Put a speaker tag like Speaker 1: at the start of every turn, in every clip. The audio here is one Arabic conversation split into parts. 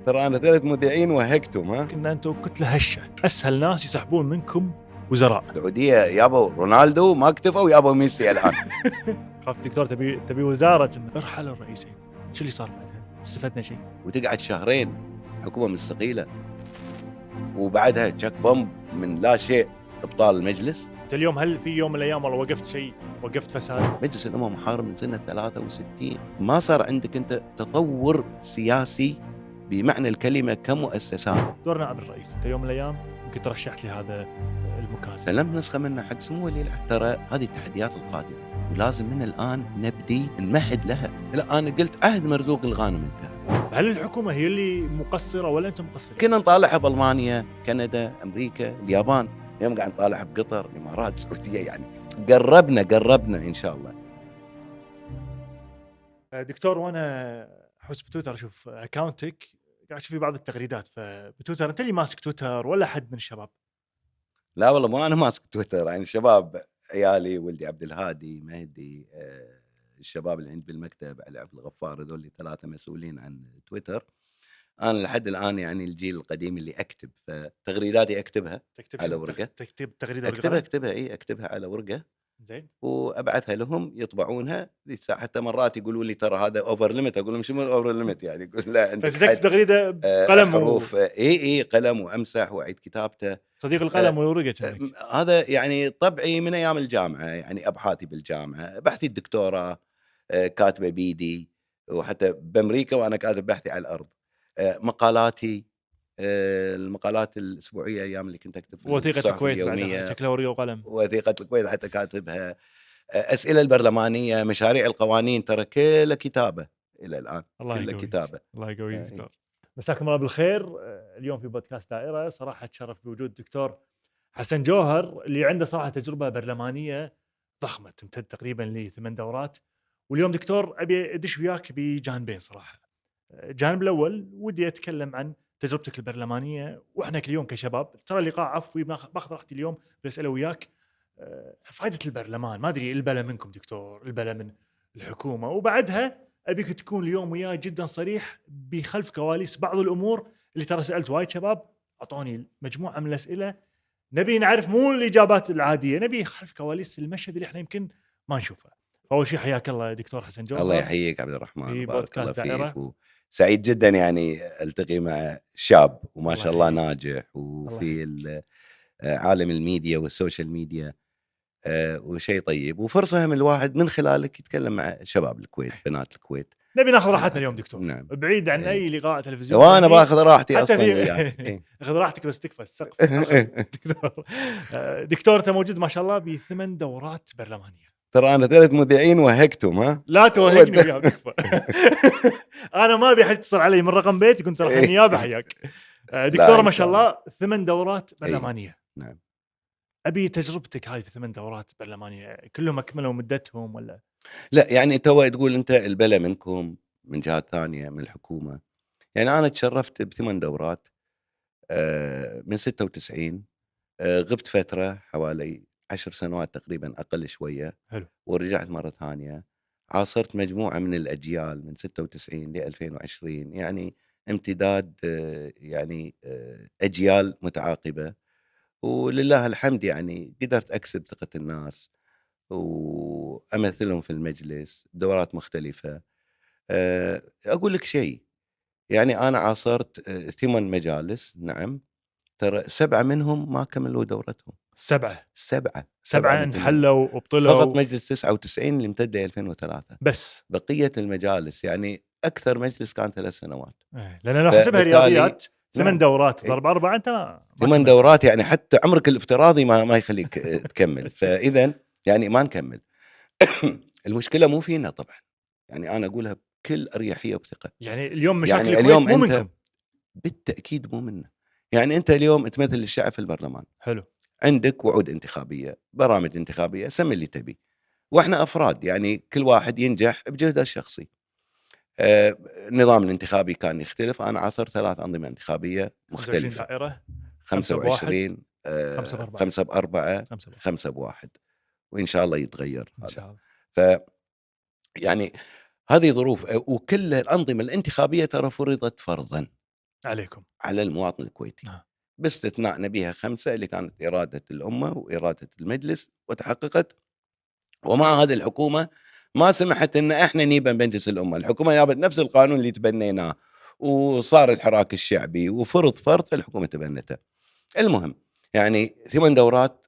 Speaker 1: ترى أنا 3 مذيعين وهقتهم ها.
Speaker 2: كنا أنتم كتلة هشة، أسهل ناس يسحبون منكم وزراء.
Speaker 1: السعودية يابوا رونالدو ما اكتفوا يابوا ميسي الآن.
Speaker 2: خاف دكتور تبي وزارة ارحل الرئيسين، شو اللي صار بعدها؟ استفدنا شيء؟
Speaker 1: وتقعد شهرين حكومة مستقيلة وبعدها تشك بومب من لا شيء إبطال المجلس.
Speaker 2: أنت اليوم هل في يوم من الأيام والله وقفت شيء، وقفت فساد؟
Speaker 1: مجلس الأمم محارب من سنة 63. ما صار عندك أنت تطور سياسي بمعنى الكلمة كمؤسسات.
Speaker 2: دورنا عبد الرئيس، أنت يوم من الأيام يمكن ترشحت لهذا المكان.
Speaker 1: سلمت نسخة منه حق سمو ولي العهد. ترى هذه التحديات القادمة ولازم من الآن نبدي نمهد لها. لا أنا قلت عهد مرزوق الغانم انتهى.
Speaker 2: هل الحكومة هي اللي مقصرة ولا أنتم مقصرين؟
Speaker 1: كنا نطالعها بألمانيا، كندا، أمريكا، اليابان. اليوم قاعد نطالعها بقطر، الإمارات، السعودية. يعني قربنا إن شاء الله.
Speaker 2: دكتور، وأنا أحس بتويتر أشوف أكاونتك قاعد أشوف في بعض التغريدات فبتويتر، أنت اللي ماسك تويتر ولا حد من الشباب؟
Speaker 1: لا والله ما أنا ماسك تويتر، يعني الشباب عيالي، ولدي عبد الهادي، مهدي، الشباب اللي عند بالمكتب، علي عبد الغفار، هذول 3 مسؤولين عن تويتر. أنا لحد الآن يعني الجيل القديم اللي أكتب، فتغريداتي أكتبها على ورقة.
Speaker 2: تكتب تغريدة
Speaker 1: أكتبها على ورقة
Speaker 2: زين،
Speaker 1: وأبعثها لهم يطبعونها. ذيك الساعة حتى مرات يقولوا لي ترى هذا أوفر ليميت. أقول لهم شنو الأوفر ليميت يعني؟ يقول لا عندك
Speaker 2: فتكتب
Speaker 1: حد
Speaker 2: تغريدة بقلم
Speaker 1: حروف. إي قلم وأمسح وأعيد كتابته.
Speaker 2: صديق القلم والورقة.
Speaker 1: هذا يعني طبعي من أيام الجامعة، يعني أبحاثي بالجامعة، بحثي الدكتوراه كاتبة بيدي، وحتى بأمريكا وأنا كاتب بحثي على الأرض. مقالاتي، المقالات الأسبوعية أيام اللي كنت أكتب في
Speaker 2: وثيقة
Speaker 1: الصحف
Speaker 2: الكويت
Speaker 1: اليومية،
Speaker 2: بعدها شكلها ورقة وقلم.
Speaker 1: وثيقة الكويت حتى كاتبها. أسئلة البرلمانية، مشاريع القوانين، ترى كلها كتابة إلى الآن. كلها كتابة.
Speaker 2: الله يقويك دكتور. مساكم الله بالخير. اليوم في بودكاست دائرة صراحة أتشرف بوجود الدكتور حسن جوهر اللي عنده صراحة تجربة برلمانية ضخمة تمتد تقريبا ل8 دورات. واليوم دكتور أبي أدش وياك بجانبين صراحة. الجانب الأول ودي أتكلم عن تجربتك البرلمانية، وإحنا كل يوم كشباب ترى اللقاء عفوي باخذ راحتي اليوم بسأله وياك فائدة البرلمان. ما أدري البلا منكم دكتور، البلا من الحكومة، وبعدها أبيك تكون اليوم وياي جدا صريح بخلف كواليس بعض الأمور اللي ترى سألت وايد شباب أعطوني مجموعة من الأسئلة نبي نعرف مو الإجابات العادية، نبي خلف كواليس المشهد اللي إحنا يمكن ما نشوفه. فأول شيء حياك الله يا دكتور حسن جوهر.
Speaker 1: الله يحييك عبد الرحمن،
Speaker 2: في
Speaker 1: بارك الله
Speaker 2: بودكاست دائرة.
Speaker 1: فيك. سعيد جدا يعني التقي مع شاب وما
Speaker 2: الله
Speaker 1: شاء الله
Speaker 2: يحييك.
Speaker 1: ناجح وفي عالم الميديا والسوشيال ميديا، وشيء طيب وفرصة هم الواحد من خلالك يتكلم مع شباب الكويت، بنات الكويت.
Speaker 2: نبي ناخذ راحتنا اليوم دكتور.
Speaker 1: نعم.
Speaker 2: بعيد عن
Speaker 1: إيه.
Speaker 2: اي لقاء تلفزيون
Speaker 1: وانا باخذ راحتي
Speaker 2: حتى
Speaker 1: اصلا
Speaker 2: في
Speaker 1: وياك. إيه.
Speaker 2: اخذ راحتك بس تكفى السقف. دكتور دكتور انت موجود ما شاء الله ب8 دورات برلمانيه.
Speaker 1: ترى انا 3 مذيعين وهقتهم ها.
Speaker 2: لا توهقني وياهم تكفى. انا ما ابي احد يتصل علي من رقم بيتي كنت راح النيابه حياك. دكتوره ما شاء الله 8 دورات برلمانيه.
Speaker 1: نعم.
Speaker 2: ابي تجربتك هاي في 8 دورات برلمانيه كلهم اكملوا مدتهم ولا؟
Speaker 1: لا يعني تو تقول انت البلا منكم من جهات ثانيه من الحكومه. يعني انا تشرفت ب8 دورات من 96. غبت فتره حوالي 10 سنوات تقريبا، اقل شويه.
Speaker 2: حلو.
Speaker 1: ورجعت مره ثانيه، عاصرت مجموعه من الاجيال من 96 ل 2020. يعني امتداد يعني اجيال متعاقبه، ولله الحمد يعني قدرت اكسب ثقه الناس وامثلهم في المجلس دورات مختلفه. اقول لك شيء، يعني انا عاصرت 8 مجالس. نعم. ترى 7 منهم ما كملوا دورتهم.
Speaker 2: 7
Speaker 1: 7
Speaker 2: انحلوا وبطلوا.
Speaker 1: فقط مجلس 99 اللي امتد 2003
Speaker 2: بس
Speaker 1: بقيه المجالس يعني اكثر مجلس كان 3 سنوات.
Speaker 2: لان انا احسبها رياضيات 8
Speaker 1: نعم.
Speaker 2: دورات ضرب 4 انت ما
Speaker 1: 8 دورات يعني حتى عمرك الافتراضي ما يخليك تكمل. فاذا يعني ما نكمل. المشكله مو فينا طبعا، يعني انا اقولها بكل اريحيه وبثقه.
Speaker 2: يعني اليوم مشاكل
Speaker 1: يعني
Speaker 2: الكويت
Speaker 1: اليوم
Speaker 2: مو
Speaker 1: أنت
Speaker 2: منكم.
Speaker 1: بالتاكيد مو منا. يعني انت اليوم تمثل الشعب في البرلمان.
Speaker 2: حلو.
Speaker 1: عندك وعود انتخابيه، برامج انتخابيه، سمي اللي تبي. واحنا افراد يعني كل واحد ينجح بجهده الشخصي. النظام الانتخابي كان يختلف. انا عاصرت 3 انظمه انتخابيه مختلفه.
Speaker 2: 25 دائره،
Speaker 1: 25 5 ب4 5 ب1، وان شاء الله يتغير
Speaker 2: ان شاء الله.
Speaker 1: ف يعني هذه ظروف. وكل الانظمه الانتخابيه ترى فرضت فرضا.
Speaker 2: عليكم.
Speaker 1: على المواطن الكويتي،
Speaker 2: نعم.
Speaker 1: باستثناء نبيها 5 اللي كانت إرادة الأمة وإرادة المجلس وتحققت. ومع هذه الحكومة ما سمحت إن إحنا نيبه بمجلس الأمة، الحكومة جابت نفس القانون اللي تبنيناه وصار الحراك الشعبي وفرض فرض فالحكومة تبنته. المهم يعني 8 دورات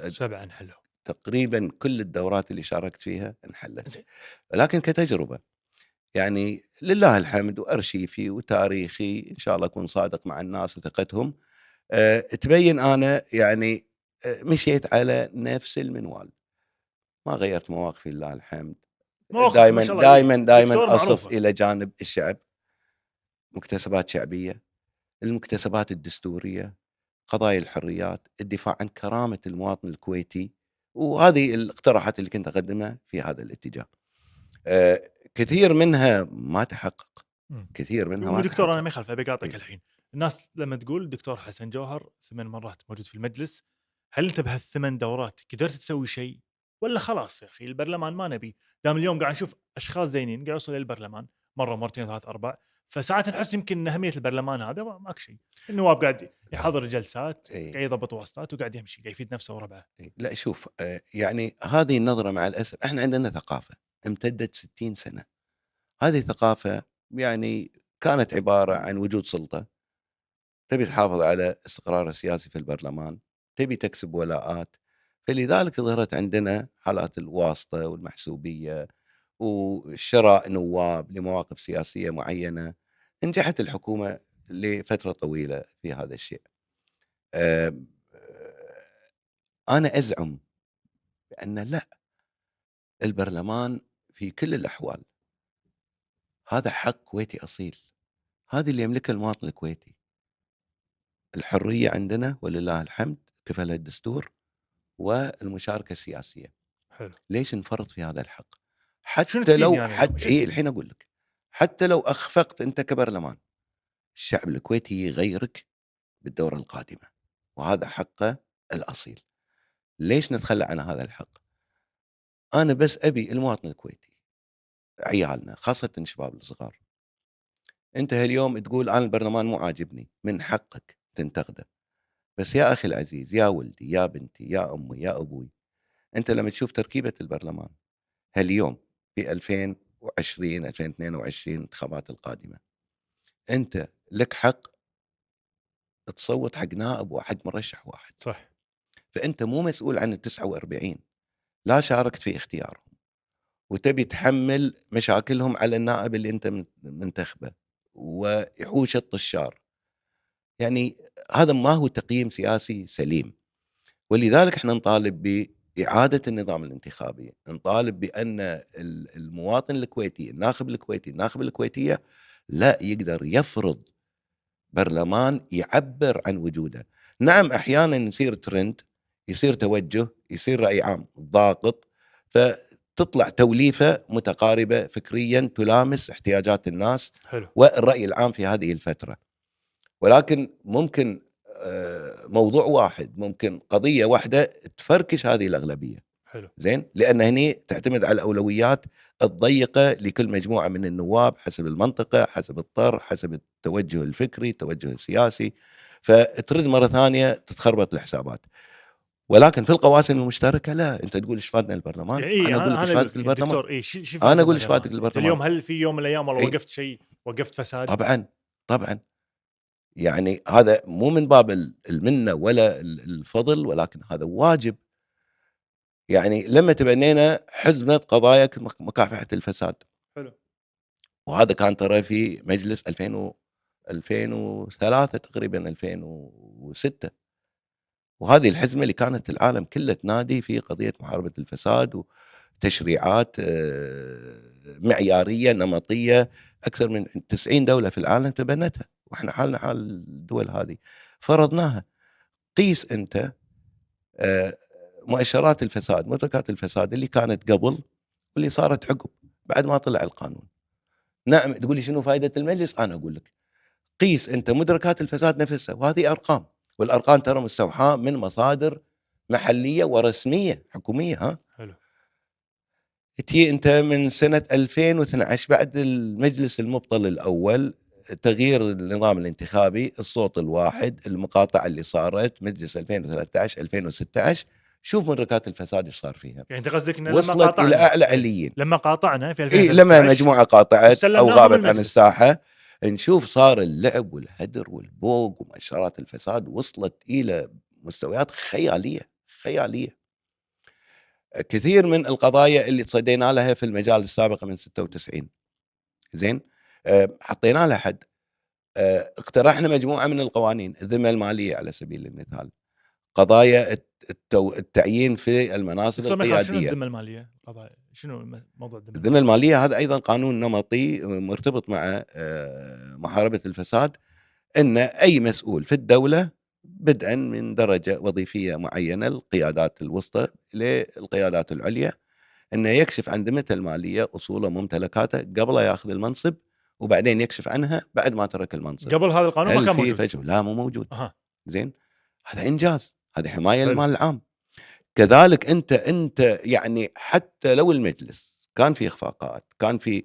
Speaker 2: سبعة انحلوا.
Speaker 1: وتقريبا كل الدورات اللي شاركت فيها انحلت،
Speaker 2: زين.
Speaker 1: لكن كتجربة يعني لله الحمد وأرشيفي وتاريخي إن شاء الله أكون صادق مع الناس وثقتهم. تبين أنا يعني مشيت على نفس المنوال، ما غيرت مواقفي لله الحمد.
Speaker 2: مواقفك ما
Speaker 1: دائما
Speaker 2: شاء الله إيه،
Speaker 1: دائما دائما
Speaker 2: دكتور
Speaker 1: أصف
Speaker 2: معروفة.
Speaker 1: إلى جانب الشعب، مكتسبات شعبية، المكتسبات الدستورية، قضايا الحريات، الدفاع عن كرامة المواطن الكويتي، وهذه الاقتراحات اللي كنت أقدمها في هذا الاتجاه. كثير منها ما تحقق،
Speaker 2: مم.
Speaker 1: كثير منها ما
Speaker 2: دكتور انا
Speaker 1: تحقق.
Speaker 2: ما يخالف ابي اقاطعك
Speaker 1: إي.
Speaker 2: الحين. الناس لما تقول دكتور حسن جوهر 8 مرات موجود في المجلس، هل انت بهالثمان دورات قدرت تسوي شيء ولا خلاص يا اخي البرلمان ما نبي؟ دام اليوم قاعد نشوف اشخاص زينين قاعد يوصلوا للبرلمان مره مرتين ثلاث اربع، فساعات نحس يمكن ان اهميه البرلمان هذا ماك شيء. النواب قاعد يحضر جلسات،
Speaker 1: إي.
Speaker 2: قاعد يضبط واسطات وقاعد يمشي قاعد يفيد نفسه وربعه.
Speaker 1: إي. لا شوف يعني هذه النظرة مع الأسف إحنا عندنا ثقافة امتدت 60 سنة. هذه ثقافة يعني كانت عبارة عن وجود سلطة، تبي تحافظ على استقرار السياسي في البرلمان، تبي تكسب ولاءات، فلذلك ظهرت عندنا حالات الواسطة والمحسوبية وشراء نواب لمواقف سياسية معينة. نجحت الحكومة لفترة طويلة في هذا الشيء. آمم، أنا أزعم بأن لأ، البرلمان في كل الأحوال هذا حق كويتي أصيل، هذا اللي يملكه المواطن الكويتي. الحرية عندنا ولله الحمد كفلها الدستور والمشاركة السياسية.
Speaker 2: حلو.
Speaker 1: ليش نفرط في هذا الحق؟
Speaker 2: شنو
Speaker 1: حتى لو
Speaker 2: تفيدني انا اليوم؟ شنو تفيدني؟
Speaker 1: الحين أقول لك، حتى لو أخفقت أنت كبرلمان، الشعب الكويتي يغيرك بالدورة القادمة، وهذا حقه الأصيل. ليش نتخلى عن هذا الحق؟ أنا بس أبي المواطن الكويتي، عيالنا خاصةً الشباب الصغار، أنت هاليوم تقول أنا البرلمان مو عاجبني، من حقك تنتقده، بس يا أخي العزيز، يا ولدي، يا بنتي، يا أمي، يا أبوي، أنت لما تشوف تركيبة البرلمان هاليوم في 2020 2022 الانتخابات القادمة، أنت لك حق تصوت حق نائب واحد مرشح واحد،
Speaker 2: صح.
Speaker 1: فأنت مو مسؤول عن ال49 لا شاركت في اختيارهم، وتبي تحمل مشاكلهم على النائب اللي أنت منتخبه، ويحوش الطشار. يعني هذا ما هو تقييم سياسي سليم، ولذلك احنا نطالب بإعادة النظام الانتخابي، نطالب بأن المواطن الكويتي، الناخب الكويتي، الناخبة الكويتية لا يقدر يفرض برلمان يعبر عن وجوده. نعم أحيانا يصير ترند، يصير توجه، يصير رأي عام ضاغط، فتطلع توليفة متقاربة فكريا تلامس احتياجات الناس
Speaker 2: حلو.
Speaker 1: والرأي العام في هذه الفترة. ولكن ممكن موضوع واحد، ممكن قضية واحدة تفركش هذه الأغلبية.
Speaker 2: حلو.
Speaker 1: زين، لأن هني تعتمد على الأولويات الضيقة لكل مجموعة من النواب حسب المنطقة، حسب الطر، حسب التوجه الفكري، التوجه السياسي، فترد مرة ثانية تتخربط الحسابات. ولكن في القواسم المشتركة لا، أنت تقول إيش فادنا البرلمان؟
Speaker 2: اي
Speaker 1: أنا أقول لك
Speaker 2: انا
Speaker 1: إيش
Speaker 2: اقول
Speaker 1: فادك
Speaker 2: لك يعني
Speaker 1: البرلمان؟
Speaker 2: دكتور اي شو
Speaker 1: أنا
Speaker 2: فائده
Speaker 1: أقول إيش فادك
Speaker 2: البرلمان؟ انت
Speaker 1: البرلمان؟
Speaker 2: اليوم هل في يوم من الايام والله
Speaker 1: إي
Speaker 2: وقفت شيء، وقفت فساد؟
Speaker 1: طبعًا، طبعًا. يعني هذا مو من باب المنة ولا الفضل، ولكن هذا واجب. يعني لمّا تبنينا حزمة قضايا مكافحة الفساد،
Speaker 2: حلو.
Speaker 1: وهذا كان ترى في مجلس 2003 تقريبًا 2006، وهذه الحزمة اللي كانت العالم كله تنادي في قضية محاربة الفساد، وتشريعات معيارية نمطية، أكثر من 90 دولة في العالم تبنتها، وإحنا حالنا حال الدول هذه، فرضناها. قيس أنت آآ مؤشرات الفساد، مدركات الفساد اللي كانت قبل واللي صارت عقب بعد ما طلع القانون. نعم تقول لي شنو فايدة المجلس؟ أنا أقول لك، قيس أنت مدركات الفساد نفسها، وهذه أرقام، والأرقام ترى مستوحاة من مصادر محلية ورسمية حكومية ها.
Speaker 2: حلو.
Speaker 1: تجي أنت من سنة 2012 بعد المجلس المبطل الأول، تغيير النظام الانتخابي، الصوت الواحد، المقاطعة اللي صارت مجلس 2013 2016، شوف من ركات الفساد ايش صار فيها،
Speaker 2: يعني انت قصدك ان لما
Speaker 1: وصلت الى
Speaker 2: قاطعنا
Speaker 1: اعلى عليين.
Speaker 2: لما قاطعنا في
Speaker 1: لما
Speaker 2: 2013
Speaker 1: مجموعة قاطعت او
Speaker 2: وسلمناهم
Speaker 1: غابت عن
Speaker 2: المجلس.
Speaker 1: الساحة، نشوف صار اللعب والهدر والبوق ومؤشرات الفساد وصلت الى مستويات خيالية. كثير من القضايا اللي تصدينا لها في المجال السابق من 96 زين، حطينا لها حد، اقترحنا مجموعة من القوانين، الذمة المالية على سبيل المثال، قضايا التعيين في المناصب
Speaker 2: دكتور ما يخالف، شنو
Speaker 1: القيادية.
Speaker 2: الذمه الماليه؟ القضايا شنو موضوع الذمه
Speaker 1: الذمة
Speaker 2: الماليه؟
Speaker 1: المالية هذا أيضا قانون نمطي مرتبط مع محاربة الفساد، أن أي مسؤول في الدولة بدءا من درجة وظيفية معينة، القيادات الوسطى للقيادات العليا، أنه يكشف عن ذمته المالية، أصوله ممتلكاته قبل ياخذ المنصب، وبعدين يكشف عنها بعد ما ترك المنصب.
Speaker 2: قبل هذا القانون ما
Speaker 1: هل
Speaker 2: كان
Speaker 1: في
Speaker 2: موجود.
Speaker 1: فجوة؟ لا، مو موجود.
Speaker 2: اها
Speaker 1: زين، هذا إنجاز، هذه حماية
Speaker 2: حلو.
Speaker 1: للمال العام. كذلك أنت يعني حتى لو المجلس كان في إخفاقات، كان في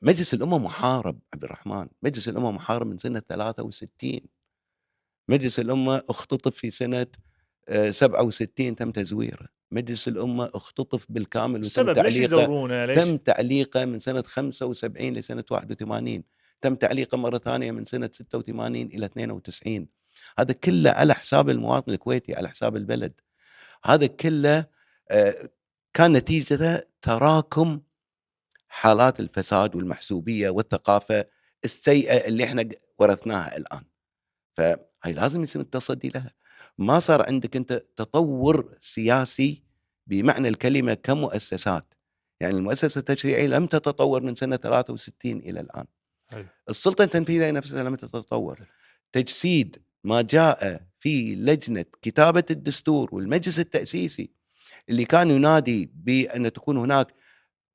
Speaker 1: مجلس الأمة محارب عبد الرحمن، مجلس الأمة محارب من سنة 63. مجلس الأمة اختطف في سنة 67 تم تزويره، مجلس الأمة اختطف بالكامل وتم
Speaker 2: السبب ليش
Speaker 1: تعليقه،
Speaker 2: يزورونه؟ ليش؟
Speaker 1: تم تعليقه من سنة 75 لسنة 81، تم تعليقه مرة ثانية من سنة 86 إلى 92. هذا كله على حساب المواطن الكويتي، على حساب البلد. هذا كله كان نتيجته تراكم حالات الفساد والمحسوبية والثقافة السيئة اللي احنا ورثناها الآن. فهي لازم يتم التصدي لها. ما صار عندك أنت تطور سياسي بمعنى الكلمة كمؤسسات، يعني المؤسسة التشريعية لم تتطور من سنة 63 إلى الآن.
Speaker 2: حلو.
Speaker 1: السلطة التنفيذية نفسها لم تتطور. تجسيد ما جاء في لجنة كتابة الدستور والمجلس التأسيسي اللي كان ينادي بأن تكون هناك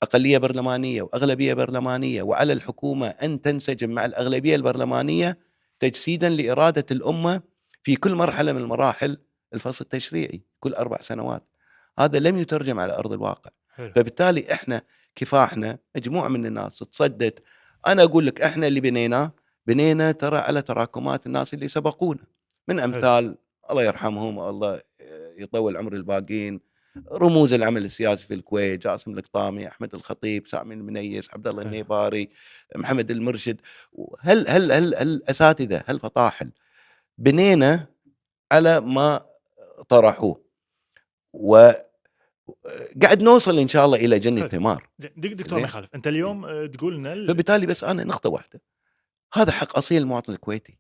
Speaker 1: أقلية برلمانية وأغلبية برلمانية، وعلى الحكومة أن تنسجم مع الأغلبية البرلمانية تجسيدا لإرادة الأمة في كل مرحلة من مراحل الفصل التشريعي كل 4 سنوات. هذا لم يترجم على أرض الواقع.
Speaker 2: حلو.
Speaker 1: فبالتالي إحنا كفاحنا مجموعة من الناس تصدت. أنا أقول لك إحنا اللي بنينا ترى على تراكمات الناس اللي سبقونا، من أمثال الله يرحمهم الله يطول عمر الباقين، رموز العمل السياسي في الكويت، جاسم القطامي، احمد الخطيب، سامي المنيس، عبد الله النيباري، محمد المرشد، هل الاساتذه، هالفطاحل بنينا على ما طرحوه، وقاعد نوصل ان شاء الله الى جنة ثمار.
Speaker 2: دكتور ما يخالف، انت اليوم تقول لنا
Speaker 1: فبالتالي بس انا نقطه واحده، هذا حق اصيل المواطن الكويتي،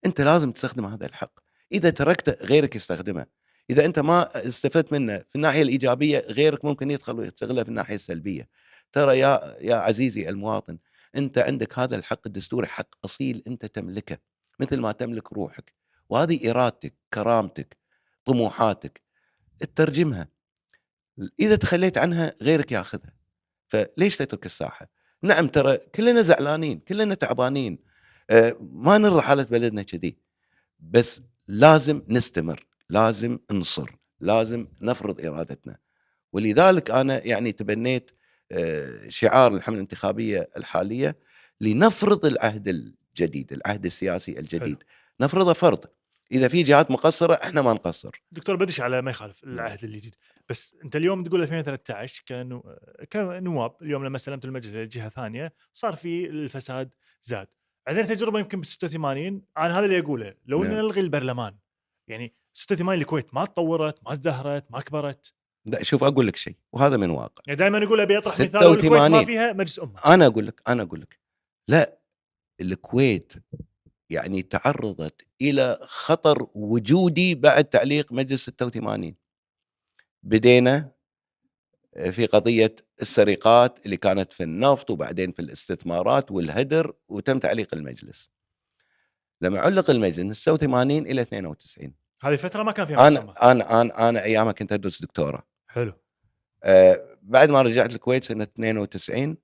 Speaker 1: انت لازم تستخدم هذا الحق. اذا تركته غيرك يستخدمه، اذا انت ما استفدت منه في الناحيه الايجابيه غيرك ممكن يدخل ويستغله في الناحيه السلبيه. ترى يا عزيزي المواطن، انت عندك هذا الحق الدستوري، حق اصيل انت تملكه مثل ما تملك روحك، وهذه ارادتك، كرامتك، طموحاتك، تترجمها. اذا تخليت عنها غيرك ياخذها، فليش تترك الساحه؟ نعم، ترى كلنا زعلانين، كلنا تعبانين، ما نرضى حالة بلدنا كذي، بس لازم نستمر، لازم نصر، لازم نفرض إرادتنا. ولذلك أنا يعني تبنيت شعار الحملة الانتخابية الحالية، لنفرض العهد الجديد، العهد السياسي الجديد.
Speaker 2: حلو.
Speaker 1: نفرضه فرض، إذا في جهات مقصرة احنا ما نقصر.
Speaker 2: دكتور بدش على ما يخالف العهد الجديد، بس انت اليوم تقول 2013 كنواب، اليوم لما استلمت المجلس لجهه ثانيه صار في الفساد زاد. عندنا تجربه يمكن ب 86، انا هذا اللي اقوله، لو ان
Speaker 1: نعم.
Speaker 2: نلغي البرلمان، يعني 86 الكويت ما تطورت، ما ازدهرت، ما كبرت.
Speaker 1: لا، شوف أقول لك شيء وهذا من واقع.
Speaker 2: يعني دائما اقول ابي اطرح مثال، لو الكويت ما فيها مجلس امه.
Speaker 1: أنا أقول لك لا، الكويت يعني تعرضت إلى خطر وجودي بعد تعليق مجلس 86. بدينا في قضية السرقات اللي كانت في النفط، وبعدين في الاستثمارات والهدر، وتم تعليق المجلس. لما علق المجلس من 86 إلى 92،
Speaker 2: هذه فترة ما كان فيها مجلس أمة.
Speaker 1: أنا أيامها كنت أدرس دكتوراه.
Speaker 2: حلو.
Speaker 1: بعد ما رجعت الكويت سنة 92،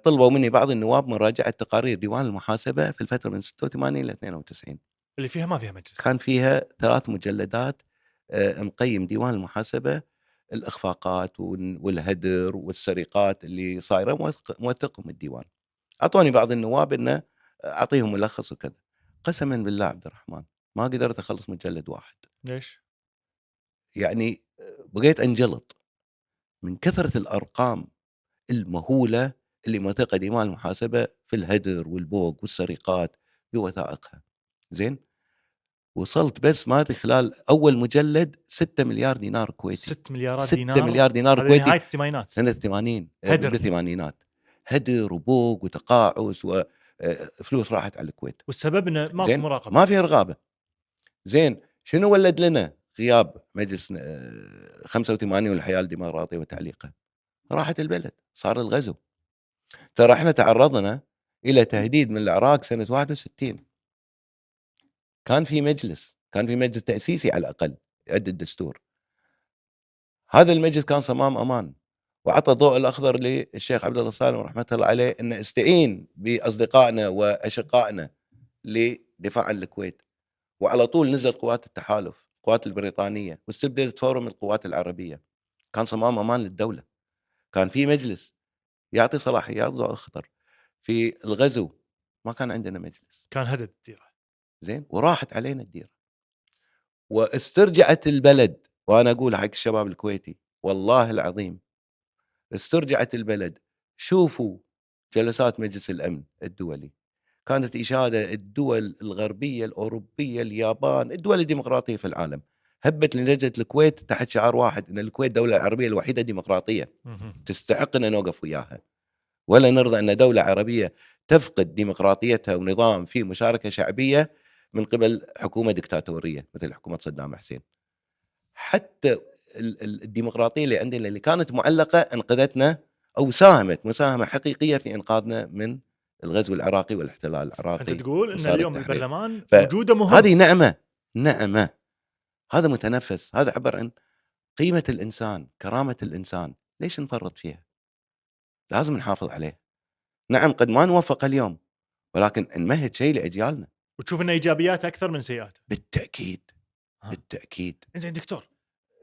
Speaker 1: طلبوا مني بعض النواب مراجعة تقارير ديوان المحاسبة في الفترة من 86 إلى 92،
Speaker 2: اللي فيها ما فيها مجلس.
Speaker 1: كان فيها 3 مجلدات مقيم ديوان المحاسبة الإخفاقات والهدر والسرقات اللي صايرة، موثقهم الديوان. أعطوني بعض النواب أنه اعطيهم ملخص وكذا. قسما بالله عبد الرحمن ما قدرت اخلص مجلد واحد.
Speaker 2: ليش؟
Speaker 1: يعني بقيت انجلط من كثره الارقام المهوله اللي منطقه ديوان المحاسبه في الهدر والبوق والسرقات بوثائقها. زين. وصلت بس ما ادري خلال اول مجلد 6 مليار دينار كويتي.
Speaker 2: 6 مليارات
Speaker 1: 6
Speaker 2: دينار
Speaker 1: مليار دينار
Speaker 2: هذا
Speaker 1: كويتي
Speaker 2: نهايه الثمانينات.
Speaker 1: سنه 80
Speaker 2: هدر.
Speaker 1: بالثمانينات. هدر وبوق وتقاعس وفلوس راحت على الكويت.
Speaker 2: والسبب انه ماكو
Speaker 1: زين.
Speaker 2: مراقبه.
Speaker 1: ما في رقابه. زين. شنو ولد لنا غياب مجلس 85 والحياه الديمقراطيه وتعليقه؟ راحت البلد، صار الغزو. ترى احنا تعرضنا الى تهديد من العراق سنه 61. كان في مجلس تاسيسي على الاقل يعد الدستور. هذا المجلس كان صمام امان، وعطى الضوء الاخضر للشيخ عبد الله الصالح رحمه الله عليه ان استعين باصدقائنا واشقائنا لدفاع عن الكويت. وعلى طول نزل قوات التحالف، القوات البريطانيه، واستبدلت فورا من القوات العربيه. كان صمام امان للدوله. كان في مجلس يعطي صلاحيات ضوء اخضر. في الغزو ما كان عندنا مجلس.
Speaker 2: كان هدد الديره.
Speaker 1: زين. وراحت علينا الديره واسترجعت البلد. وانا اقول حق الشباب الكويتي والله العظيم استرجعت البلد. شوفوا جلسات مجلس الامن الدولي، كانت اشاده الدول الغربيه الاوروبيه اليابان الدول الديمقراطيه في العالم هبت لنجده الكويت تحت شعار واحد ان الكويت الدوله العربيه الوحيده ديمقراطيه تستحق ان نوقف وياها، ولا نرضى ان دوله عربيه تفقد ديمقراطيتها ونظام فيه مشاركه شعبيه من قبل حكومه دكتاتوريه مثل حكومه صدام حسين. حتى الديمقراطيه اللي عندنا اللي كانت معلقه انقذتنا او ساهمت مساهمه حقيقيه في انقاذنا من الغزو العراقي والاحتلال العراقي.
Speaker 2: فانت تقول ان اليوم البرلمان وجوده مهم.
Speaker 1: هذه نعمه. هذا متنفس. هذا عبر عن قيمه الانسان، كرامه الانسان. ليش نفرط فيها؟ لازم نحافظ عليه. نعم قد ما نوفق اليوم ولكن نمهد شيء لاجيالنا.
Speaker 2: وتشوف ان ايجابيات اكثر من سيئات.
Speaker 1: بالتاكيد. بالتاكيد.
Speaker 2: زين دكتور،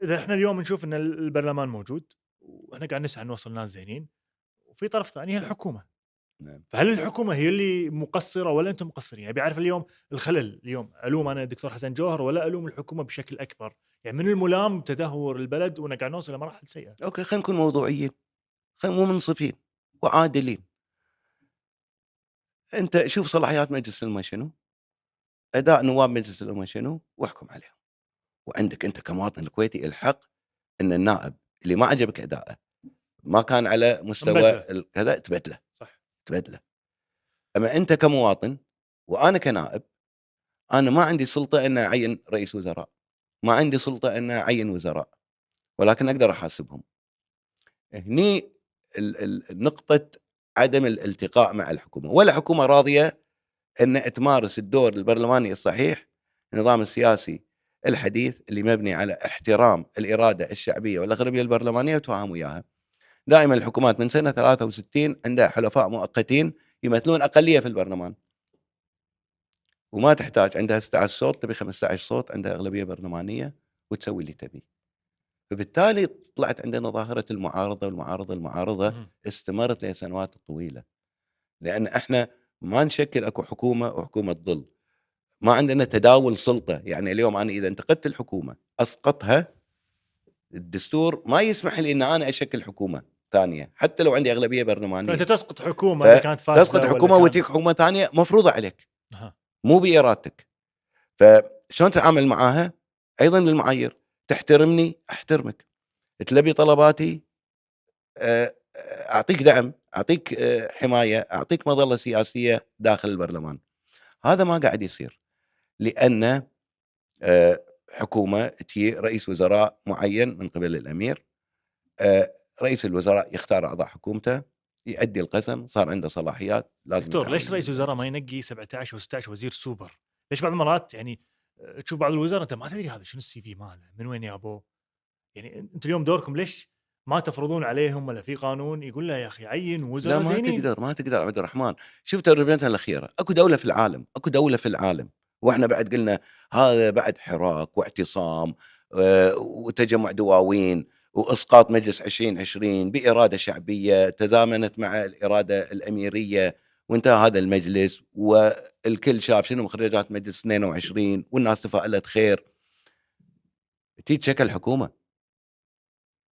Speaker 2: اذا احنا اليوم نشوف ان البرلمان موجود واحنا قاعد نسعى نوصل ناس زينين، وفي طرف ثاني هي الحكومه.
Speaker 1: نعم.
Speaker 2: فهل الحكومه هي اللي مقصره ولا انتم مقصرين؟ يعني بيعرف اليوم الخلل. اليوم الوم انا الدكتور حسن جوهر ولا الوم الحكومه بشكل اكبر؟ يعني من الملام بتدهور البلد وانا قاعد نوصل لمراحل سيئه؟
Speaker 1: اوكي خلينا نكون موضوعيين، خلينا مو منصفين وعادلين. انت شوف صلاحيات مجلس الامه شنو، اداء نواب مجلس الامه شنو، واحكم عليهم. وعندك انت كمواطن الكويتي الحق ان النائب اللي ما عجبك اداءه، ما كان على مستوى كذا، تبدله.
Speaker 2: صح.
Speaker 1: تبدله. اما انت كمواطن وانا كنائب، انا ما عندي سلطه ان اعين رئيس وزراء، ما عندي سلطه ان اعين وزراء، ولكن اقدر احاسبهم. هني نقطه عدم الالتقاء مع الحكومه، ولا حكومه راضيه ان تمارس الدور البرلماني الصحيح، النظام السياسي الحديث اللي مبني على احترام الاراده الشعبيه والاغلبيه البرلمانيه وتفاهم وياها. دائما الحكومات من سنه 63 عندها حلفاء مؤقتين يمثلون اقليه في البرلمان، وما تحتاج عندها 16 صوت تبي 15 صوت، عندها اغلبيه برلمانيه وتسوي اللي تبي. فبالتالي طلعت عندنا ظاهره المعارضه، والمعارضه استمرت لسنوات طويله، لان احنا ما نشكل اكو حكومه وحكومه ظل، ما عندنا تداول سلطه. يعني اليوم انا اذا انتقدت الحكومه اسقطها، الدستور ما يسمح لي ان انا اشكل حكومه ثانيه حتى لو عندي اغلبيه برلمانيه.
Speaker 2: فانت تسقط حكومه اذا كانت فاسده،
Speaker 1: تسقط حكومه وتجيك حكومه ثانيه مفروضه عليك مو بارادتك. فشلون تتعامل معاها؟ ايضا بالمعايير. تحترمني احترمك، تلبي طلباتي اعطيك دعم، اعطيك حمايه، اعطيك مظله سياسيه داخل البرلمان. هذا ما قاعد يصير، لان حكومه تجي رئيس وزراء معين من قبل الامير، رئيس الوزراء يختار اعضاء حكومته، يؤدي القسم، صار عنده صلاحيات. لازم
Speaker 2: دكتور ليش رئيس وزراء ما ينقي 17 او 16 وزير سوبر؟ ليش بعض المرات يعني تشوف بعض الوزراء انت ما تدري هذا شنو السي في ماله، من وين يابوه؟ يعني انتم اليوم دوركم ليش ما تفرضون عليهم ولا في قانون يقول له يا اخي عين وزراء زينين؟
Speaker 1: ما تقدر عبد الرحمن. شوف تجربتنا الاخيره، اكو دوله في العالم واحنا بعد قلنا هذا بعد حراك واعتصام وتجمع دواوين واسقاط مجلس 2020 باراده شعبيه تزامنت مع الاراده الاميريه وانتهى هذا المجلس والكل شاف شنو مخرجات مجلس 22 والناس تفائلت خير. تيجي تشكل حكومة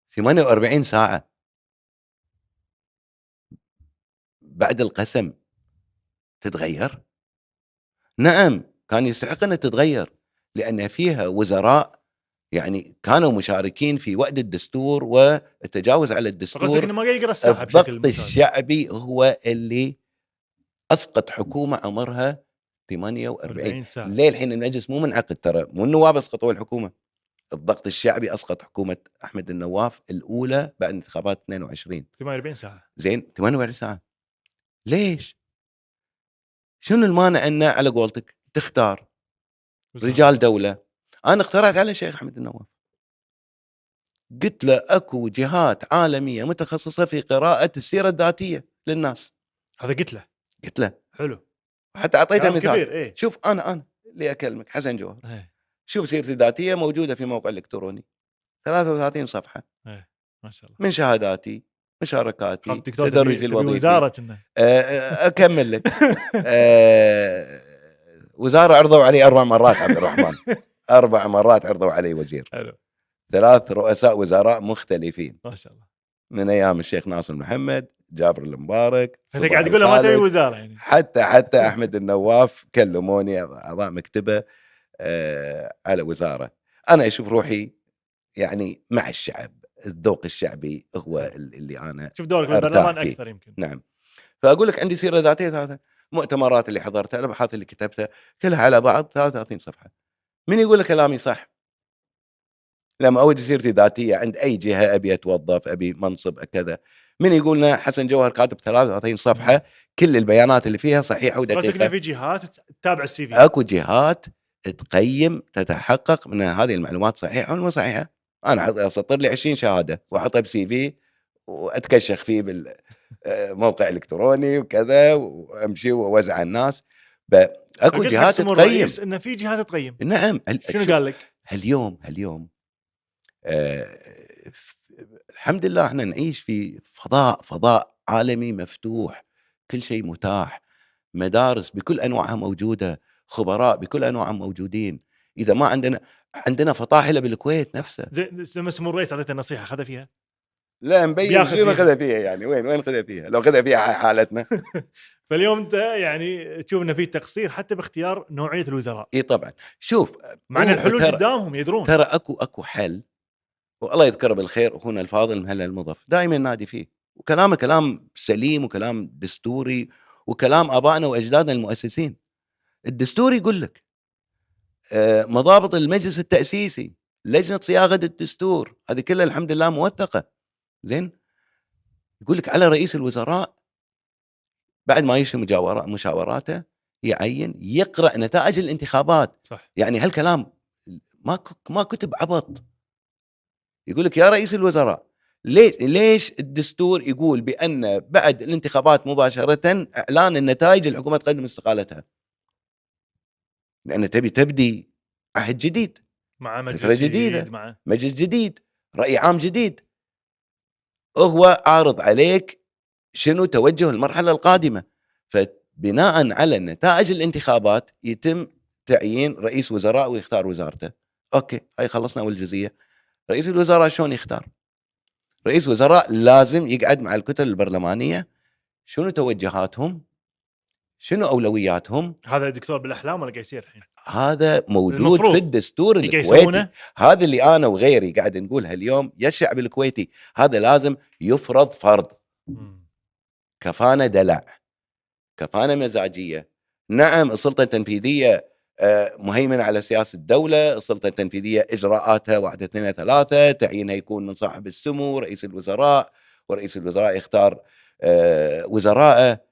Speaker 1: 48 ساعة بعد القسم تتغير. نعم كان يستحق أن تتغير لأن فيها وزراء يعني كانوا مشاركين في وأد الدستور والتجاوز على
Speaker 2: فقصدك
Speaker 1: الدستور.
Speaker 2: انه ما قاعد يقرا الساحه بشكل
Speaker 1: الضغط
Speaker 2: ممتاز.
Speaker 1: الشعبي هو اللي أسقط حكومة عمرها 48.
Speaker 2: 40 ساعه.
Speaker 1: ليه الحين المجلس مو منعقد ترى، مو النواب اسقطوا الحكومة، الضغط الشعبي أسقط حكومة أحمد النواف الأولى بعد انتخابات 22.
Speaker 2: 48 ساعه.
Speaker 1: زين 48 ساعة. ليش؟ شنو المانع أن على قولتك تختار
Speaker 2: وزارة.
Speaker 1: رجال دولة؟ أنا اقترحت على الشيخ أحمد النواف، قلت له أكو جهات عالمية متخصصة في قراءة السيرة الذاتية للناس.
Speaker 2: هذا قلت له
Speaker 1: حلو،
Speaker 2: حلو
Speaker 1: حتى أعطيته
Speaker 2: كلام
Speaker 1: مثال.
Speaker 2: كبير. ايه
Speaker 1: شوف أنا اللي أكلمك حسن جوهر،
Speaker 2: ايه
Speaker 1: شوف سيرتي الذاتية موجودة في موقع إلكتروني 33 صفحة
Speaker 2: ايه ما شاء الله.
Speaker 1: من شهاداتي، مشاركاتي،
Speaker 2: خاف دكتور
Speaker 1: تدرجي
Speaker 2: تبي
Speaker 1: الوظيفي.
Speaker 2: وزاره انه
Speaker 1: أكمل لك. وزارة عرضوا علي 4 مرات عبد الرحمن 4 مرات عرضوا علي وزير.
Speaker 2: حلو
Speaker 1: 3 رؤساء وزراء مختلفين
Speaker 2: ما شاء الله.
Speaker 1: من أيام الشيخ ناصر محمد، جابر المبارك،
Speaker 2: انت
Speaker 1: صباح
Speaker 2: قاعد تقول له ما تبي
Speaker 1: الخالد،
Speaker 2: وزاره يعني.
Speaker 1: حتى أحمد النواف كلموني أعضاء مكتبه على وزارة. أنا أشوف روحي يعني مع الشعب، الذوق الشعبي هو اللي أنا
Speaker 2: شوف دورك
Speaker 1: أرتاح
Speaker 2: بالبرلمان
Speaker 1: فيه.
Speaker 2: اكثر يمكن.
Speaker 1: نعم. فأقول لك عندي سيرة ذاتية 3 مؤتمرات اللي حضرتها، الأبحاث اللي كتبتها كلها على بعض 33 صفحة. من يقول لك كلامي صح؟ لما أوجه سيرتي ذاتية عند أي جهة أبي أتوظف، أبي منصب كذا، من يقول لنا حسن جوهر كاتب 33 صفحة كل البيانات اللي فيها صحيحة
Speaker 2: قصدك إن
Speaker 1: ودقيقة.
Speaker 2: في جهات تتابع السي في.
Speaker 1: أكو جهات تقيم تتحقق من هذه المعلومات صحيحة ولا مو صحيحة. أنا أسطر لي 20 شهادة وأحطها بسي في وأتكشخ فيه بالموقع الإلكتروني وكذا وأمشي وأوزع على الناس. أكو
Speaker 2: فقلت لك
Speaker 1: جهات
Speaker 2: سمو
Speaker 1: تقيم.
Speaker 2: الرئيس انه في جهات تقيم.
Speaker 1: نعم.
Speaker 2: شنو قال لك؟
Speaker 1: هاليوم الحمد لله احنا نعيش في فضاء عالمي مفتوح، كل شيء متاح، مدارس بكل انواعها موجوده، خبراء بكل انواعهم موجودين. اذا ما عندنا فطاحله بالكويت نفسها.
Speaker 2: زي سمو الرئيس اعطيته نصيحه خذها فيها.
Speaker 1: لا مبين
Speaker 2: بياخذ
Speaker 1: شنو
Speaker 2: فيها.
Speaker 1: خذها فيها يعني، وين خذها فيها؟ لو خذها فيها حالتنا.
Speaker 2: فاليوم انت يعني تشوف انه في تقصير حتى باختيار نوعيه الوزراء.
Speaker 1: اي طبعا. شوف
Speaker 2: مع ان الحلول
Speaker 1: ترى
Speaker 2: قدامهم يدرون.
Speaker 1: ترى اكو حل، والله يذكره بالخير اخونا الفاضل مهلا المضف دائما نادي فيه، وكلامه كلام سليم وكلام دستوري وكلام ابائنا واجدادنا المؤسسين. الدستور يقول لك مضابط المجلس التاسيسي، لجنه صياغه الدستور، هذه كلها الحمد لله موثقه. زين. يقول لك على رئيس الوزراء بعد ما يشهر مشاوراته يعين يقرا نتائج الانتخابات.
Speaker 2: صح.
Speaker 1: يعني هالكلام ما كتب عبط. يقول لك يا رئيس الوزراء ليش الدستور يقول بأن بعد الانتخابات مباشرة إعلان النتائج الحكومة تقدم استقالتها؟ لأن تبدي عهد جديد،
Speaker 2: مع مجلس
Speaker 1: فكرة جديدة،
Speaker 2: جديد، مع
Speaker 1: مجلس جديد، رأي عام جديد. هو عارض عليك شنو توجه المرحلة القادمة، فبناء على نتائج الانتخابات يتم تعيين رئيس وزراء ويختار وزارته. أوكي هاي خلصنا أول جزئية. رئيس الوزراء شلون يختار؟ رئيس وزراء لازم يقعد مع الكتل البرلمانية، شنو توجهاتهم، شنو أولوياتهم.
Speaker 2: هذا دكتور بالاحلام ولا قاعد يصير الحين؟
Speaker 1: هذا موجود
Speaker 2: المفروض
Speaker 1: في الدستور
Speaker 2: قاعد
Speaker 1: الكويتي.
Speaker 2: يسوونه.
Speaker 1: هذا اللي أنا وغيري قاعد نقولها اليوم يا الشعب الكويتي، هذا لازم يفرض فرض. كفانة دلع، كفانة مزاجية. نعم السلطة التنفيذية مهيمنة على سياسة الدولة، السلطة التنفيذية إجراءاتها 1 2 3، تعيينها يكون من صاحب السمو رئيس الوزراء، ورئيس الوزراء يختار وزراءه.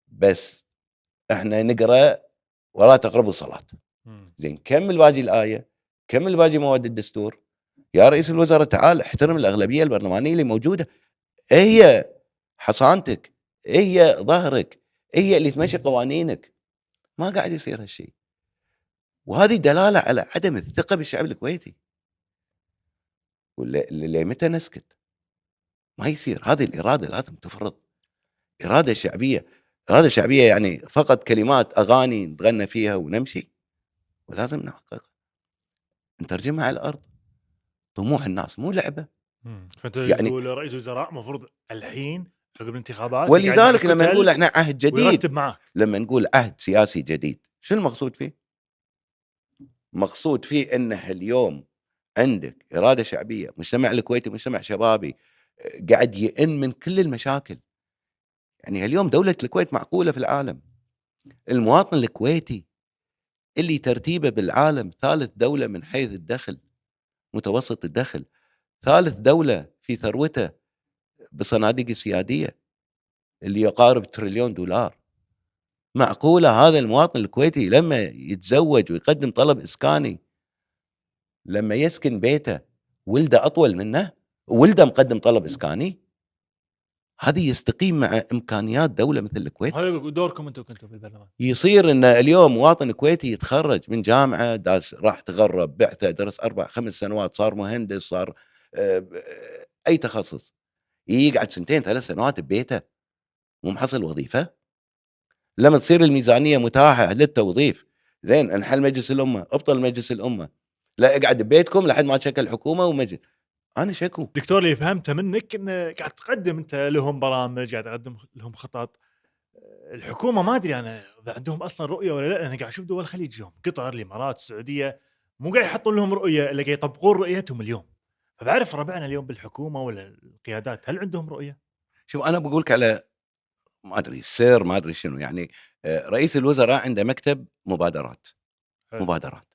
Speaker 1: بس احنا نقرأ ولا تقربوا الصلاة. زين كمل باقي الآية، كمل باقي مواد الدستور. يا رئيس الوزراء تعال احترم الأغلبية البرلمانية اللي موجودة، هي حصانتك، هي ظهرك، هي اللي تمشي قوانينك. ما قاعد يصير هالشيء، وهذه دلالة على عدم الثقة بالشعب الكويتي. متى نسكت؟ ما يصير. هذه الإرادة لازم تفرض. إرادة شعبية. إرادة شعبية يعني فقط كلمات أغاني نتغنى فيها ونمشي، ولازم نحققها، نترجمها على الأرض. طموح الناس مو لعبة.
Speaker 2: فأنت
Speaker 1: يعني
Speaker 2: تقول رئيس وزراء مفروض الحين عقب الانتخابات يقعد مع
Speaker 1: ولذلك لمّا نقول
Speaker 2: الكتل
Speaker 1: إحنا عهد جديد،
Speaker 2: ويرتب معاك.
Speaker 1: لمّا نقول عهد سياسي جديد، شنو المقصود فيه؟ مقصود فيه إنه اليوم عندك إرادة شعبية، مجتمع الكويتي مجتمع شبابي قاعد يئن من كل المشاكل. يعني اليوم دولة الكويت معقولة في العالم. المواطن الكويتي اللي ترتيبه بالعالم ثالث دولة من حيث الدخل، متوسط الدخل، ثالث دولة في ثروته بالصناديق السيادية اللي يقارب $1,000,000,000. معقولة هذا المواطن الكويتي لمّا يتزوج ويقدم طلب إسكاني، لمّا يسكن بيته ولده أطول منه، وولده مقدم طلب إسكاني، هذه يستقيم مع إمكانيات دولة مثل الكويت؟
Speaker 2: هذا دوركم أنتم كنتم في البرلمان.
Speaker 1: يصير إن اليوم مواطن كويتي يتخرّج من جامعة راح تغرّب، بعثة، درس 4، 5 سنوات، صار مهندس، صار ب أي تخصص، يقعد 2 3 سنوات ببيته مو محصل وظيفة. لمّا تصير الميزانية متاحة للتوظيف، زين انحل مجلس الأمة، ابطل مجلس الأمة، لا اقعد ببيتكم لحد ما تشكل حكومة أنا شكو.
Speaker 2: دكتور اللي فهمته منك إنه قاعد تقدم أنت لهم برامج، قاعد تقدم لهم خطط. الحكومة ما أدري أنا إذا عندهم أصلًا رؤية والّا لأ. أنا قاعد أشوف دول الخليج اليوم، قطر، الإمارات، السعودية، مو قاعد يحطون لهم رؤية إلا قاعد يطبقون رؤيتهم اليوم. فباعرف ربعنا اليوم بالحكومة ولا القيادات، هل عندهم رؤية؟
Speaker 1: شوف أنا باقول لك على ما أدري سِر ما أدري شنو يعني رئيس الوزراء عنده مكتب مبادرات،
Speaker 2: حلو.
Speaker 1: مبادرات،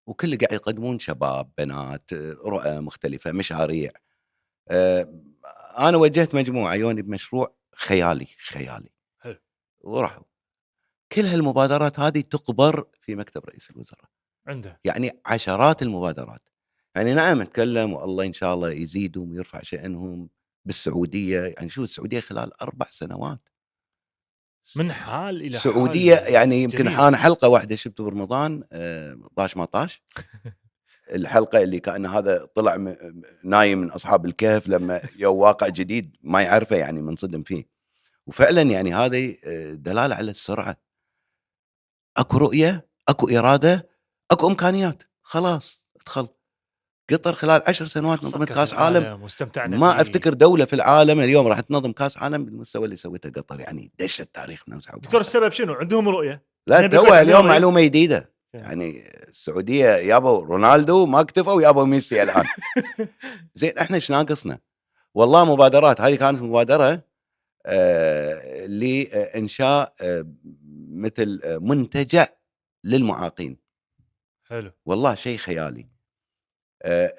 Speaker 1: وكل اللي قاعد يقدمون شباب، بنات، رؤى مختلفة، مشاريع. آآ أنا وجّهت مجموعة يوني بمشروع خيالي، خيالي،
Speaker 2: حلو.
Speaker 1: وراحوا. كل هالمبادرات هذه تُقبَر في مكتب رئيس الوزراء،
Speaker 2: عنده.
Speaker 1: يعني عشرات المبادرات. يعني نعم نتكلم والله إن شاء الله يزيدهم ويرفع شأنهم بالسعودية، يعني شوف السعودية خلال 4 سنوات،
Speaker 2: من حال إلى
Speaker 1: السعودية
Speaker 2: حال
Speaker 1: يعني يمكن
Speaker 2: جميل.
Speaker 1: حلقة واحدة شُفته برمضان 18 الحلقة اللي كأن هذا طلع نايم من أصحاب الكهف لمّا يو واقع جديد ما يعرفه يعني منصدم فيه. وفعلًا يعني هذه دلالة على السرعة. أكو رؤية، أكو إرادة، أكو إمكانيات، خلاص ادخل. قطر خلال 10 سنوات
Speaker 2: خلصت
Speaker 1: نظمت
Speaker 2: كأس
Speaker 1: كأس عالم،
Speaker 2: العالم واستمتعنا
Speaker 1: ما
Speaker 2: فيه.
Speaker 1: أفتكر دولة في العالم اليوم راح تنظم كأس عالم بالمستوى اللي سوته قطر، يعني دشت تاريخ نوسع
Speaker 2: دكتور
Speaker 1: وباقة.
Speaker 2: السبب شنو؟ عندهم رؤية.
Speaker 1: لا
Speaker 2: إحنا بالكويت
Speaker 1: توه
Speaker 2: عندنا
Speaker 1: اليوم
Speaker 2: رؤية.
Speaker 1: معلومة جديدة،
Speaker 2: شنو؟
Speaker 1: يعني السعودية يابوا رونالدو ما اكتفوا يابوا ميسي الآن. زين إحنا إيش ناقصنا؟ والله مبادرات، هذه كانت مبادرة لإنشاء مثل منتجع للمعاقين،
Speaker 2: حلو.
Speaker 1: والله شيء خيالي.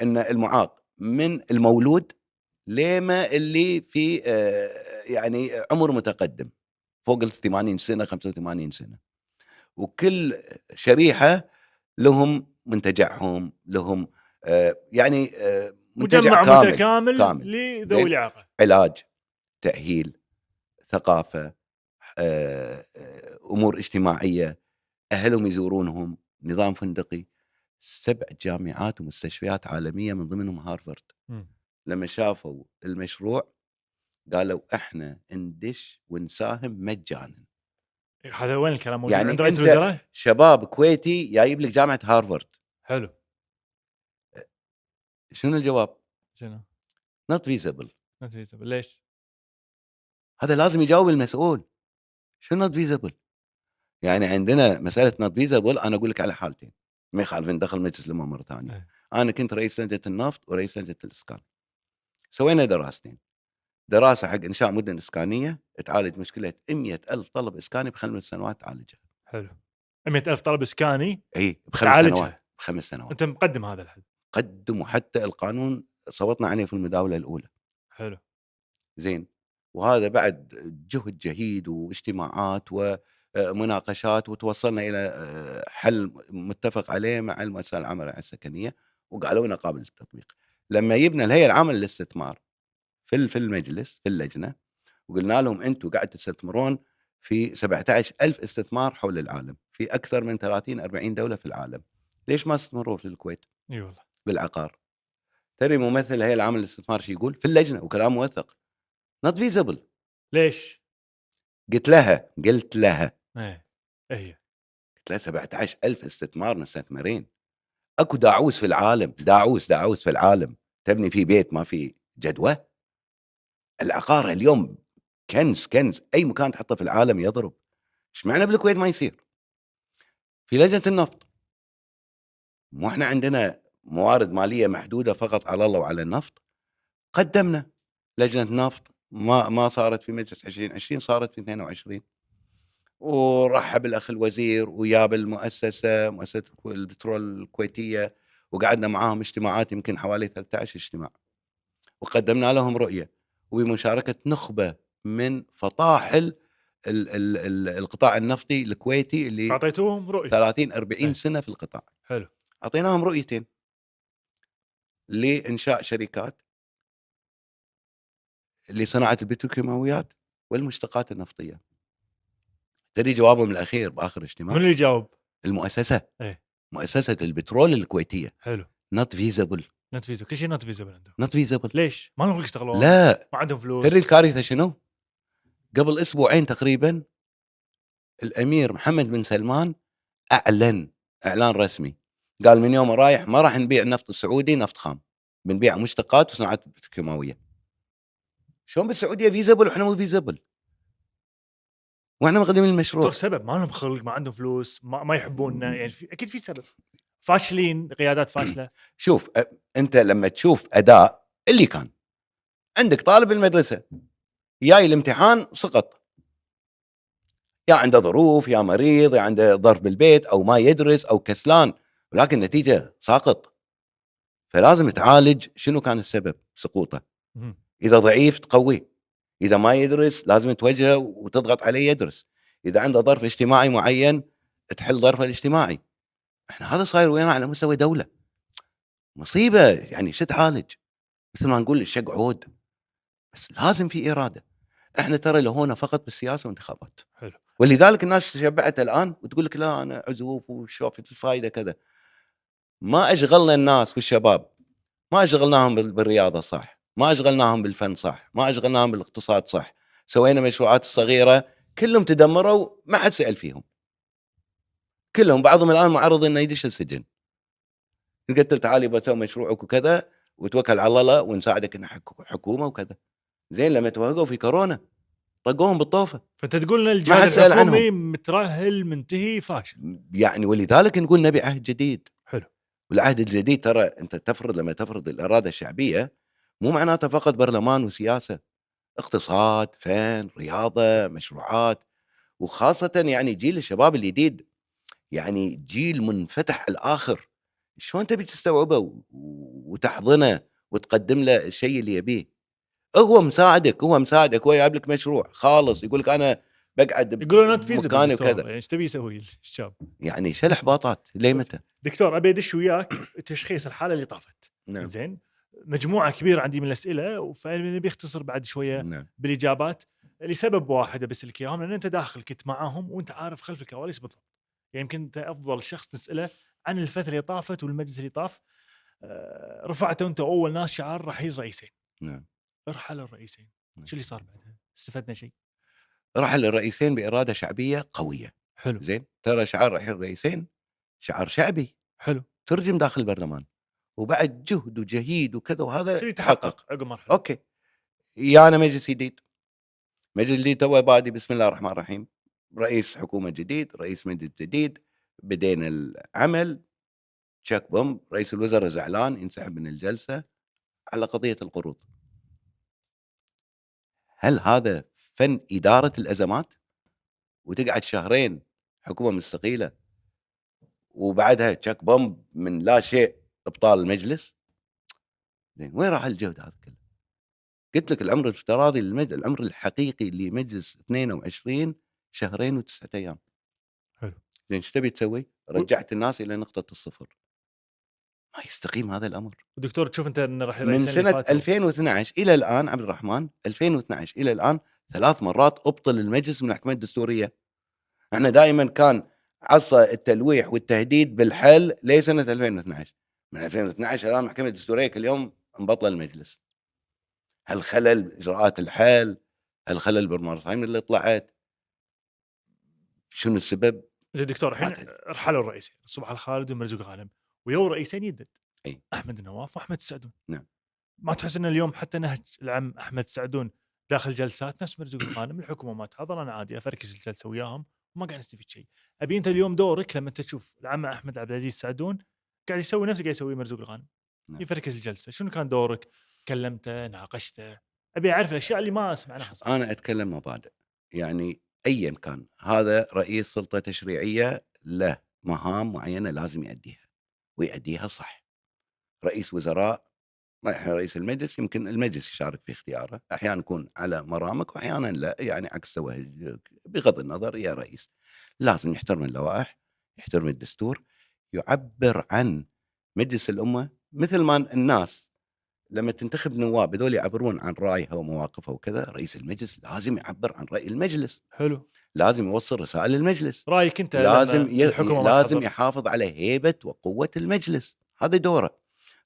Speaker 1: إن المُعاق من المولود لما اللي في يعني عُمر متقدِّم، فوق ال80 سنة، 85 سنة، وكل شريحة لهم منتجعهم، لهم يعني منتجع
Speaker 2: مجمّع
Speaker 1: كامل،
Speaker 2: متكامل
Speaker 1: كامل،
Speaker 2: لذوي
Speaker 1: زين؟
Speaker 2: الإعاقة.
Speaker 1: علاج، تأهيل، ثقافة، أمور اجتماعية، أهلهم يزورونهم، نظام فندقي، 7 جامعات ومستشفيات عالمية من ضمنهم هارفارد.
Speaker 2: إمم.
Speaker 1: لمّا شافوا المشروع قالوا إحنا ندش ونساهم مجانًا.
Speaker 2: هذا وين الكلام موجود
Speaker 1: يعني
Speaker 2: عند رئيس
Speaker 1: أنت
Speaker 2: الوزراء؟
Speaker 1: شباب كويتي جايب لك جامعة هارفارد،
Speaker 2: حلو.
Speaker 1: شنو الجواب؟
Speaker 2: شنو؟
Speaker 1: not feasible.
Speaker 2: not feasible ليش؟
Speaker 1: هذا لازم يجاوب المسؤول، شنو not feasible؟ يعني عندنا مسألة not feasible أنا أقول لك على حالتين، ما يخالف ندخل مجلس الأمة مرة ثانية.
Speaker 2: إيه.
Speaker 1: أنا كنت رئيس لجنة النفط ورئيس لجنة الإسكان، سوينا دراستين، دراسة حق إنشاء مدن إسكانية تعالج مشكلة 100,000 طلب إسكاني ب5 سنوات تعالجها.
Speaker 2: حلو. 100,000 طلب إسكاني
Speaker 1: ب5 سنوات،
Speaker 2: تعالجها.
Speaker 1: ب5 سنوات.
Speaker 2: أنت مقدّم هذا الحل.
Speaker 1: قدّموا حتى القانون صوّتنا عليه في المداولة الأولى،
Speaker 2: حلو.
Speaker 1: زين، وهذا بعد جهد جهيد واجتماعات ومناقشات وتوصلنا إلى حل متّفق عليه مع المؤسسة العامة السكنية، وقالوا لنا قابل للتطبيق. لمّا جبنا الهيئة العامة للاستثمار في المجلس في اللجنة، وقلنا لهم أنتم قاعد تستثمرون في 17,000 استثمار حول العالم، في أكثر من 30 40 دولة في العالم، ليش ما تستثمرون في الكويت
Speaker 2: إي والله.
Speaker 1: بالعقار؟ تدري ممثل الهيئة العامة للاستثمار شو يقول؟ في اللجنة وكلام موثق not feasible.
Speaker 2: ليش؟
Speaker 1: قلت لها
Speaker 2: ايه هي
Speaker 1: قلت لها 17,000 استثمار مستثمرين، اكو داعوس في العالم، داعوس في العالم تبني فيه بيت ما في جدوى؟ العقار اليوم كنز، اي مكان تحطه في العالم يضرب. ايش معنى بالكويت ما يصير؟ في لجنه النفط، مو احنا عندنا موارد ماليه محدوده فقط على الله وعلى النفط؟ قدمنا لجنه نفط، ما صارت في مجلس 2020، صارت في 22، ورحب الاخ الوزير وجاب مؤسسه البترول الكويتيه، وقعدنا معاهم اجتماعات يمكن حوالي 13 اجتماع، وقدمنا لهم رؤيه وبمشاركه نخبه من فطاحل القطاع النفطي الكويتي اللي
Speaker 2: فاعطيتوهم رؤيه
Speaker 1: 30 40
Speaker 2: ايه
Speaker 1: سنه في القطاع.
Speaker 2: حلو
Speaker 1: اعطيناهم رؤيتين لانشاء شركات لصناعه البتروكيماويات والمشتقات النفطيه. تدري جوابهم الاخير باخر
Speaker 2: من
Speaker 1: اجتماع؟
Speaker 2: اللي جاوب؟
Speaker 1: المؤسسه
Speaker 2: ايه
Speaker 1: مؤسسه البترول الكويتيه
Speaker 2: حلو
Speaker 1: not feasible
Speaker 2: نوت فيزو، كل شيء نوت فيزو عندهم.
Speaker 1: not feasible.
Speaker 2: ليش ما لهم يشتغلون؟
Speaker 1: لا،
Speaker 2: ما عندهم
Speaker 1: تدري
Speaker 2: فلوس.
Speaker 1: الكارثه شنو؟ قبل اسبوعين تقريبا الامير محمد بن سلمان اعلن اعلان رسمي، قال من يوم رايح ما راح نبيع النفط السعودي نفط خام، بنبيع مشتقات وصناعات كيماويه. شلون بالسعوديه فيزبل واحنا مو فيزبل واحنا مقدمين
Speaker 2: دكتور
Speaker 1: المشروع؟
Speaker 2: سبب، ما لهم خلق، ما عندهم فلوس، ما يحبوننا، يعني اكيد في سبب. فاشلين، قيادات فاشله.
Speaker 1: شوف انت لما تشوف اداء اللي كان عندك طالب المدرسه جاي الامتحان سقط، يا عنده ظروف، يا مريض، يا عنده ظرف بالبيت، او ما يدرس، او كسلان، ولكن النتيجه ساقط. فلازم تعالج شنو كان السبب سقوطه.
Speaker 2: مهم.
Speaker 1: اذا ضعيف تقويه، اذا ما يدرس لازم توجهه وتضغط عليه يدرس، اذا عنده ظرف اجتماعي معين تحل ظرفه الاجتماعي. احنا هذا صاير ويانا على مستوى دوله، مصيبه يعني. شو تعالج؟ مثل ما نقول الشق عود، بس لازم في اراده. احنا ترى لهونا فقط بالسياسه والانتخابات،
Speaker 2: حلو
Speaker 1: ولذلك الناس تشبعت الان وتقول لك لا انا عزوف وشوف الفائده كذا. ما اشغلنا الناس والشباب، ما اشغلناهم بالرياضه صح، ما اشغلناهم بالفن صح، ما اشغلناهم بالاقتصاد صح، سوينا مشروعات صغيره كلهم تدمروا ما حد سال فيهم، كلهم بعضهم الان معرض انه يدش السجن. قلت له تعالي بسوي مشروعك وكذا وتوكل على الله ونساعدك ان حكومه وكذا. زين لما توقفوا في كورونا طقوهم بالطوفه،
Speaker 2: فانت تقول لنا
Speaker 1: ما
Speaker 2: الجهاز
Speaker 1: حد سال
Speaker 2: الحكومي
Speaker 1: عنهم.
Speaker 2: مترهل منتهي فاشل.
Speaker 1: يعني ولذلك نقول نبي عهد جديد.
Speaker 2: حلو
Speaker 1: والعهد الجديد ترى انت تفرض، لما تفرض الاراده الشعبيه مو معناته فقط برلمان وسياسه، اقتصاد، فن، رياضه، مشروعات. وخاصه يعني جيل الشباب الجديد يعني جيل منفتح على الاخر، شلون تبي تستوعبه وتحضنه وتقدم له الشيء اللي يبيه؟ هو مساعدك هو جايب لك مشروع خالص يقول لك انا بقعد
Speaker 2: يقولون نوت فيزبل
Speaker 1: بمكاني
Speaker 2: دكتور،
Speaker 1: وكذا.
Speaker 2: يعني ايش تبي يسوي الشاب؟
Speaker 1: يعني شو الاحباطات ليه متى؟
Speaker 2: دكتور ابي ادش وياك تشخيص الحاله اللي طافت.
Speaker 1: نعم
Speaker 2: زين، مجموعه كبيره عندي من الاسئله، فنبي اختصر بعد شويه
Speaker 1: نعم
Speaker 2: بالاجابات لسبب واحد بسالك اياهم، لان انت داخل كنت معاهم وانت عارف خلف الكواليس بالضبط. يعني يمكن انت افضل شخص نساله عن الفتره اللي طافت والمجلس اللي طاف. رفعته انت اول ناس شعار رحيل رئيسين.
Speaker 1: نعم.
Speaker 2: ارحل الرئيسين، شو اللي صار بعدها؟ استفدنا شيء؟
Speaker 1: رحل الرئيسين باراده شعبيه قويه.
Speaker 2: حلو
Speaker 1: زين، ترى شعار رحيل الرئيسين شعار شعبي
Speaker 2: حلو.
Speaker 1: ترجم داخل البرلمان، وبعد جهد وجهيد وكذا
Speaker 2: شو
Speaker 1: وهذا
Speaker 2: اللي
Speaker 1: تحقق.
Speaker 2: تحقق عقب مرحله؟
Speaker 1: اوكي، يانا مجلس جديد، مجلس جديد تو بادي بسم الله الرحمن الرحيم، رئيس حكومه جديد، رئيس مجلس جديد، بدينا العمل، تشيك بوم، رئيس الوزراء زعلان ينسحب من الجلسه على قضيه القروض. هل هذا فن اداره الازمات؟ وتقعد شهرين حكومه مستقيله وبعدها تشيك بوم من لا شيء ابطال المجلس؟ زين، وين راح الجهد هذا كله؟ قلت لك العمر الافتراضي العمر الحقيقي لمجلس 22 شهرين وتسعة ايام.
Speaker 2: حلو.
Speaker 1: زين، ايش تبي تسوي؟ رجعت الناس الى نقطه الصفر. ما يستقيم هذا الامر.
Speaker 2: دكتور تشوف انت ان راح
Speaker 1: من
Speaker 2: الرئيسين اللي
Speaker 1: سنه
Speaker 2: فاتوا
Speaker 1: 2012 الى الان عبد الرحمن، 2012 الى الان 3 مرات ابطل المجلس من المحكمه الدستوريه. احنا دائما كان عصا التلويح والتهديد بالحل لسنه 2012، من 2012 الان المحكمه الدستوريه كل يوم مبطله المجلس. هل خلل اجراءات الحل؟ هل خلل بالمراسيم اللي طلعت؟ شنو السبب؟
Speaker 2: زين دكتور الحين
Speaker 1: ما تدري.
Speaker 2: رحلوا الرئيسين الصبح الخالد ومرزوق غانم ويو رئيسين يدد
Speaker 1: اي
Speaker 2: احمد النواف واحمد السعدون.
Speaker 1: نعم.
Speaker 2: ما تحس ان اليوم حتى نهج العم احمد السعدون داخل جلسات نفس مرزوق الغانم الحكومه ما تحضر انا عادي افركش الجلسه وياهم وما قاعد نستفيد شيء. ابي انت اليوم دورك لما انت تشوف العم احمد عبد العزيز السعدون قاعد يسوي نفس اللي قاعد يسويه مرزوق الغانم
Speaker 1: نعم.
Speaker 2: يفركش الجلسه، شنو كان دورك؟ كلمته ناقشته؟ ابي اعرف الاشياء اللي ما سمعناها صراحة.
Speaker 1: انا اتكلم مبادئ. يعني ايا كان هذا رئيس سلطه تشريعيه له مهام معينه لازم يؤديها ويؤديها صح. رئيس وزراء، ما احنا رئيس المجلس يمكن المجلس يشارك في اختياره، احيانا يكون على مرامك واحيانا لا، يعني عكس توجهك بغض النظر يا رئيس. لازم يحترم اللوائح، يحترم الدستور، يعبر عن مجلس الامه مثل ما الناس لما تنتخب نواب هذول يعبرون عن رايها ومواقفها وكذا. رئيس المجلس لازم يعبر عن راي المجلس،
Speaker 2: حلو.
Speaker 1: لازم يوصل رسائل للمجلس،
Speaker 2: رايك انت
Speaker 1: لازم
Speaker 2: لما الحكومه ما
Speaker 1: لازم
Speaker 2: تحضر؟
Speaker 1: يحافظ على هيبه وقوه المجلس، هذا دوره.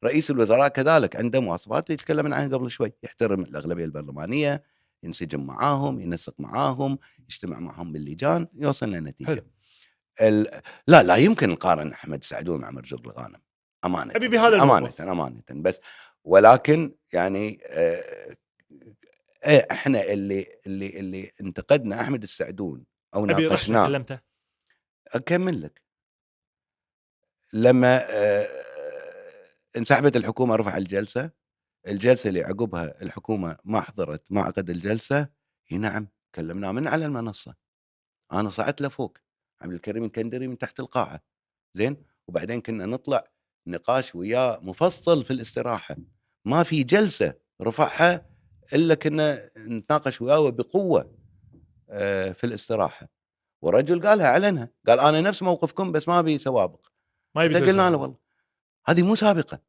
Speaker 1: رئيس الوزراء كذلك عنده مواصفات اللي تكلمنا عنها قبل شوي، يحترم الاغلبيه البرلمانيه، ينسجم معاهم، ينسق معاهم، يجتمع معهم باللجان، يوصل لنتيجه.
Speaker 2: حلو.
Speaker 1: لا يمكن نقارن احمد سعدون مع مرزوق الغانم، امانه
Speaker 2: ابي بهذا الموقف.
Speaker 1: امانه بس. ولكن يعني احنا اللي انتقدنا احمد السعدون او
Speaker 2: ابي رحت
Speaker 1: ناقشناه.
Speaker 2: كلمته.
Speaker 1: اكمل لك. لما انسحبت الحكومه رفع الجلسه اللي عقبها الحكومه ما حضرت معقد الجلسه. نعم كلمناه من على المنصه، انا صعدت لفوق، عبد الكريم الكندري من تحت القاعه، زين. وبعدين كنا نطلع نقاش وياه مفصل في الاستراحه، ما في جلسه رفعها الا كنا نتناقش وياه بقوه في الاستراحه. والرجل قالها علنها، قال انا نفس موقفكم بس ما ابي سوابق.
Speaker 2: ما يبي
Speaker 1: حتى قلنا له
Speaker 2: سوابق.
Speaker 1: والله هذه مو سابقه،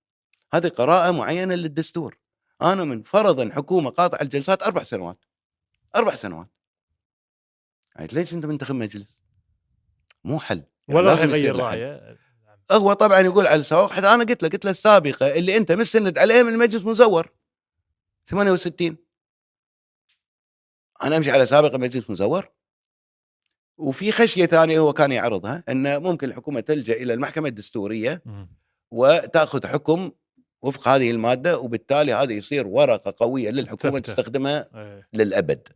Speaker 1: هذه قراءه معينه للدستور. انا من فرض حكومه قاطع الجلسات 4 سنوات، 4 سنوات. يعني ليش انت منتخب مجلس؟ مو حل، يعني
Speaker 2: ولا راح
Speaker 1: لازم يصير
Speaker 2: يغير
Speaker 1: له حل.
Speaker 2: رايه.
Speaker 1: هو طبعا يقول على السوابق، حتى انا قلت له السابقه اللي انت مستند عليها من المجلس مزور 68، انا امشي على سابقه مجلس مزور. وفي خشيه ثانيه هو كان يعرضها، ان ممكن الحكومه تلجا الى المحكمه الدستوريه وتاخذ حكم وفق هذه الماده، وبالتالي هذا يصير ورقه قويه للحكومه
Speaker 2: ثبته.
Speaker 1: تستخدمها
Speaker 2: ايه.
Speaker 1: للابد.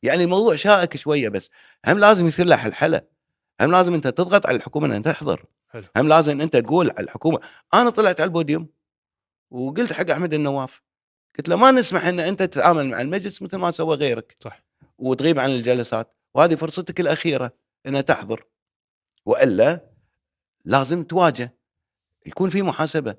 Speaker 1: يعني الموضوع شائك شويه، بس هم لازم يصير له حلحله، هم لازم انت تضغط على الحكومه انها تحضر،
Speaker 2: حلو.
Speaker 1: هم لازم انت تقول على الحكومه. انا طلعت على البوديوم وقلت حق احمد النواف، قلت له ما نسمح ان انت تتعامل مع المجلس مثل ما سوى غيرك،
Speaker 2: صح.
Speaker 1: وتغيب عن الجلسات، وهذه فرصتك الاخيره انها تحضر، والا لازم تواجه، يكون في محاسبه،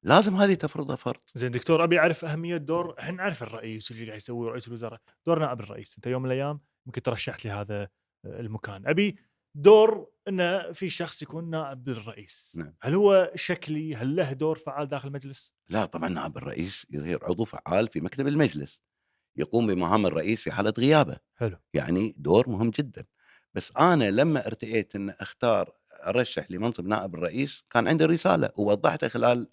Speaker 1: لازم هذه تفرضها فرض.
Speaker 2: زين دكتور ابي اعرف اهميه دور، احنا نعرف الرئيس اللي قاعد يسوي رئيس الوزراء، دور نائب الرئيس. انت يوم من الايام يمكن ترشحت لي هذا المكان، ابي دور انه في شخص يكون نائب للرئيس.
Speaker 1: نعم.
Speaker 2: هل هو شكلي؟ هل له دور فعال داخل المجلس؟
Speaker 1: لا طبعا نائب الرئيس يصير عضو فعال في مكتب المجلس، يقوم بمهام الرئيس في حاله غيابه.
Speaker 2: حلو.
Speaker 1: يعني دور مهم جدا. بس انا لما ارتئيت ان اختار ارشح لمنصب نائب الرئيس كان عندي رساله ووضحتها خلال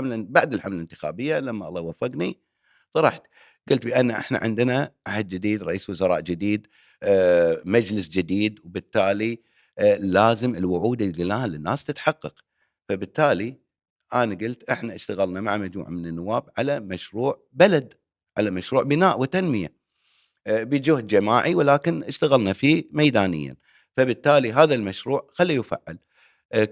Speaker 1: بعد الحمله الانتخابيه لما الله وفقني طرحت، قلت بان احنا عندنا عهد جديد، رئيس وزراء جديد، مجلس جديد، وبالتالي لازم الوعود اللي قلناها للناس تتحقق. فبالتالي انا قلت احنا اشتغلنا مع مجموعه من النواب على مشروع بلد، على مشروع بناء وتنميه بجهد جماعي، ولكن اشتغلنا فيه ميدانيا. فبالتالي هذا المشروع خليه يفعل.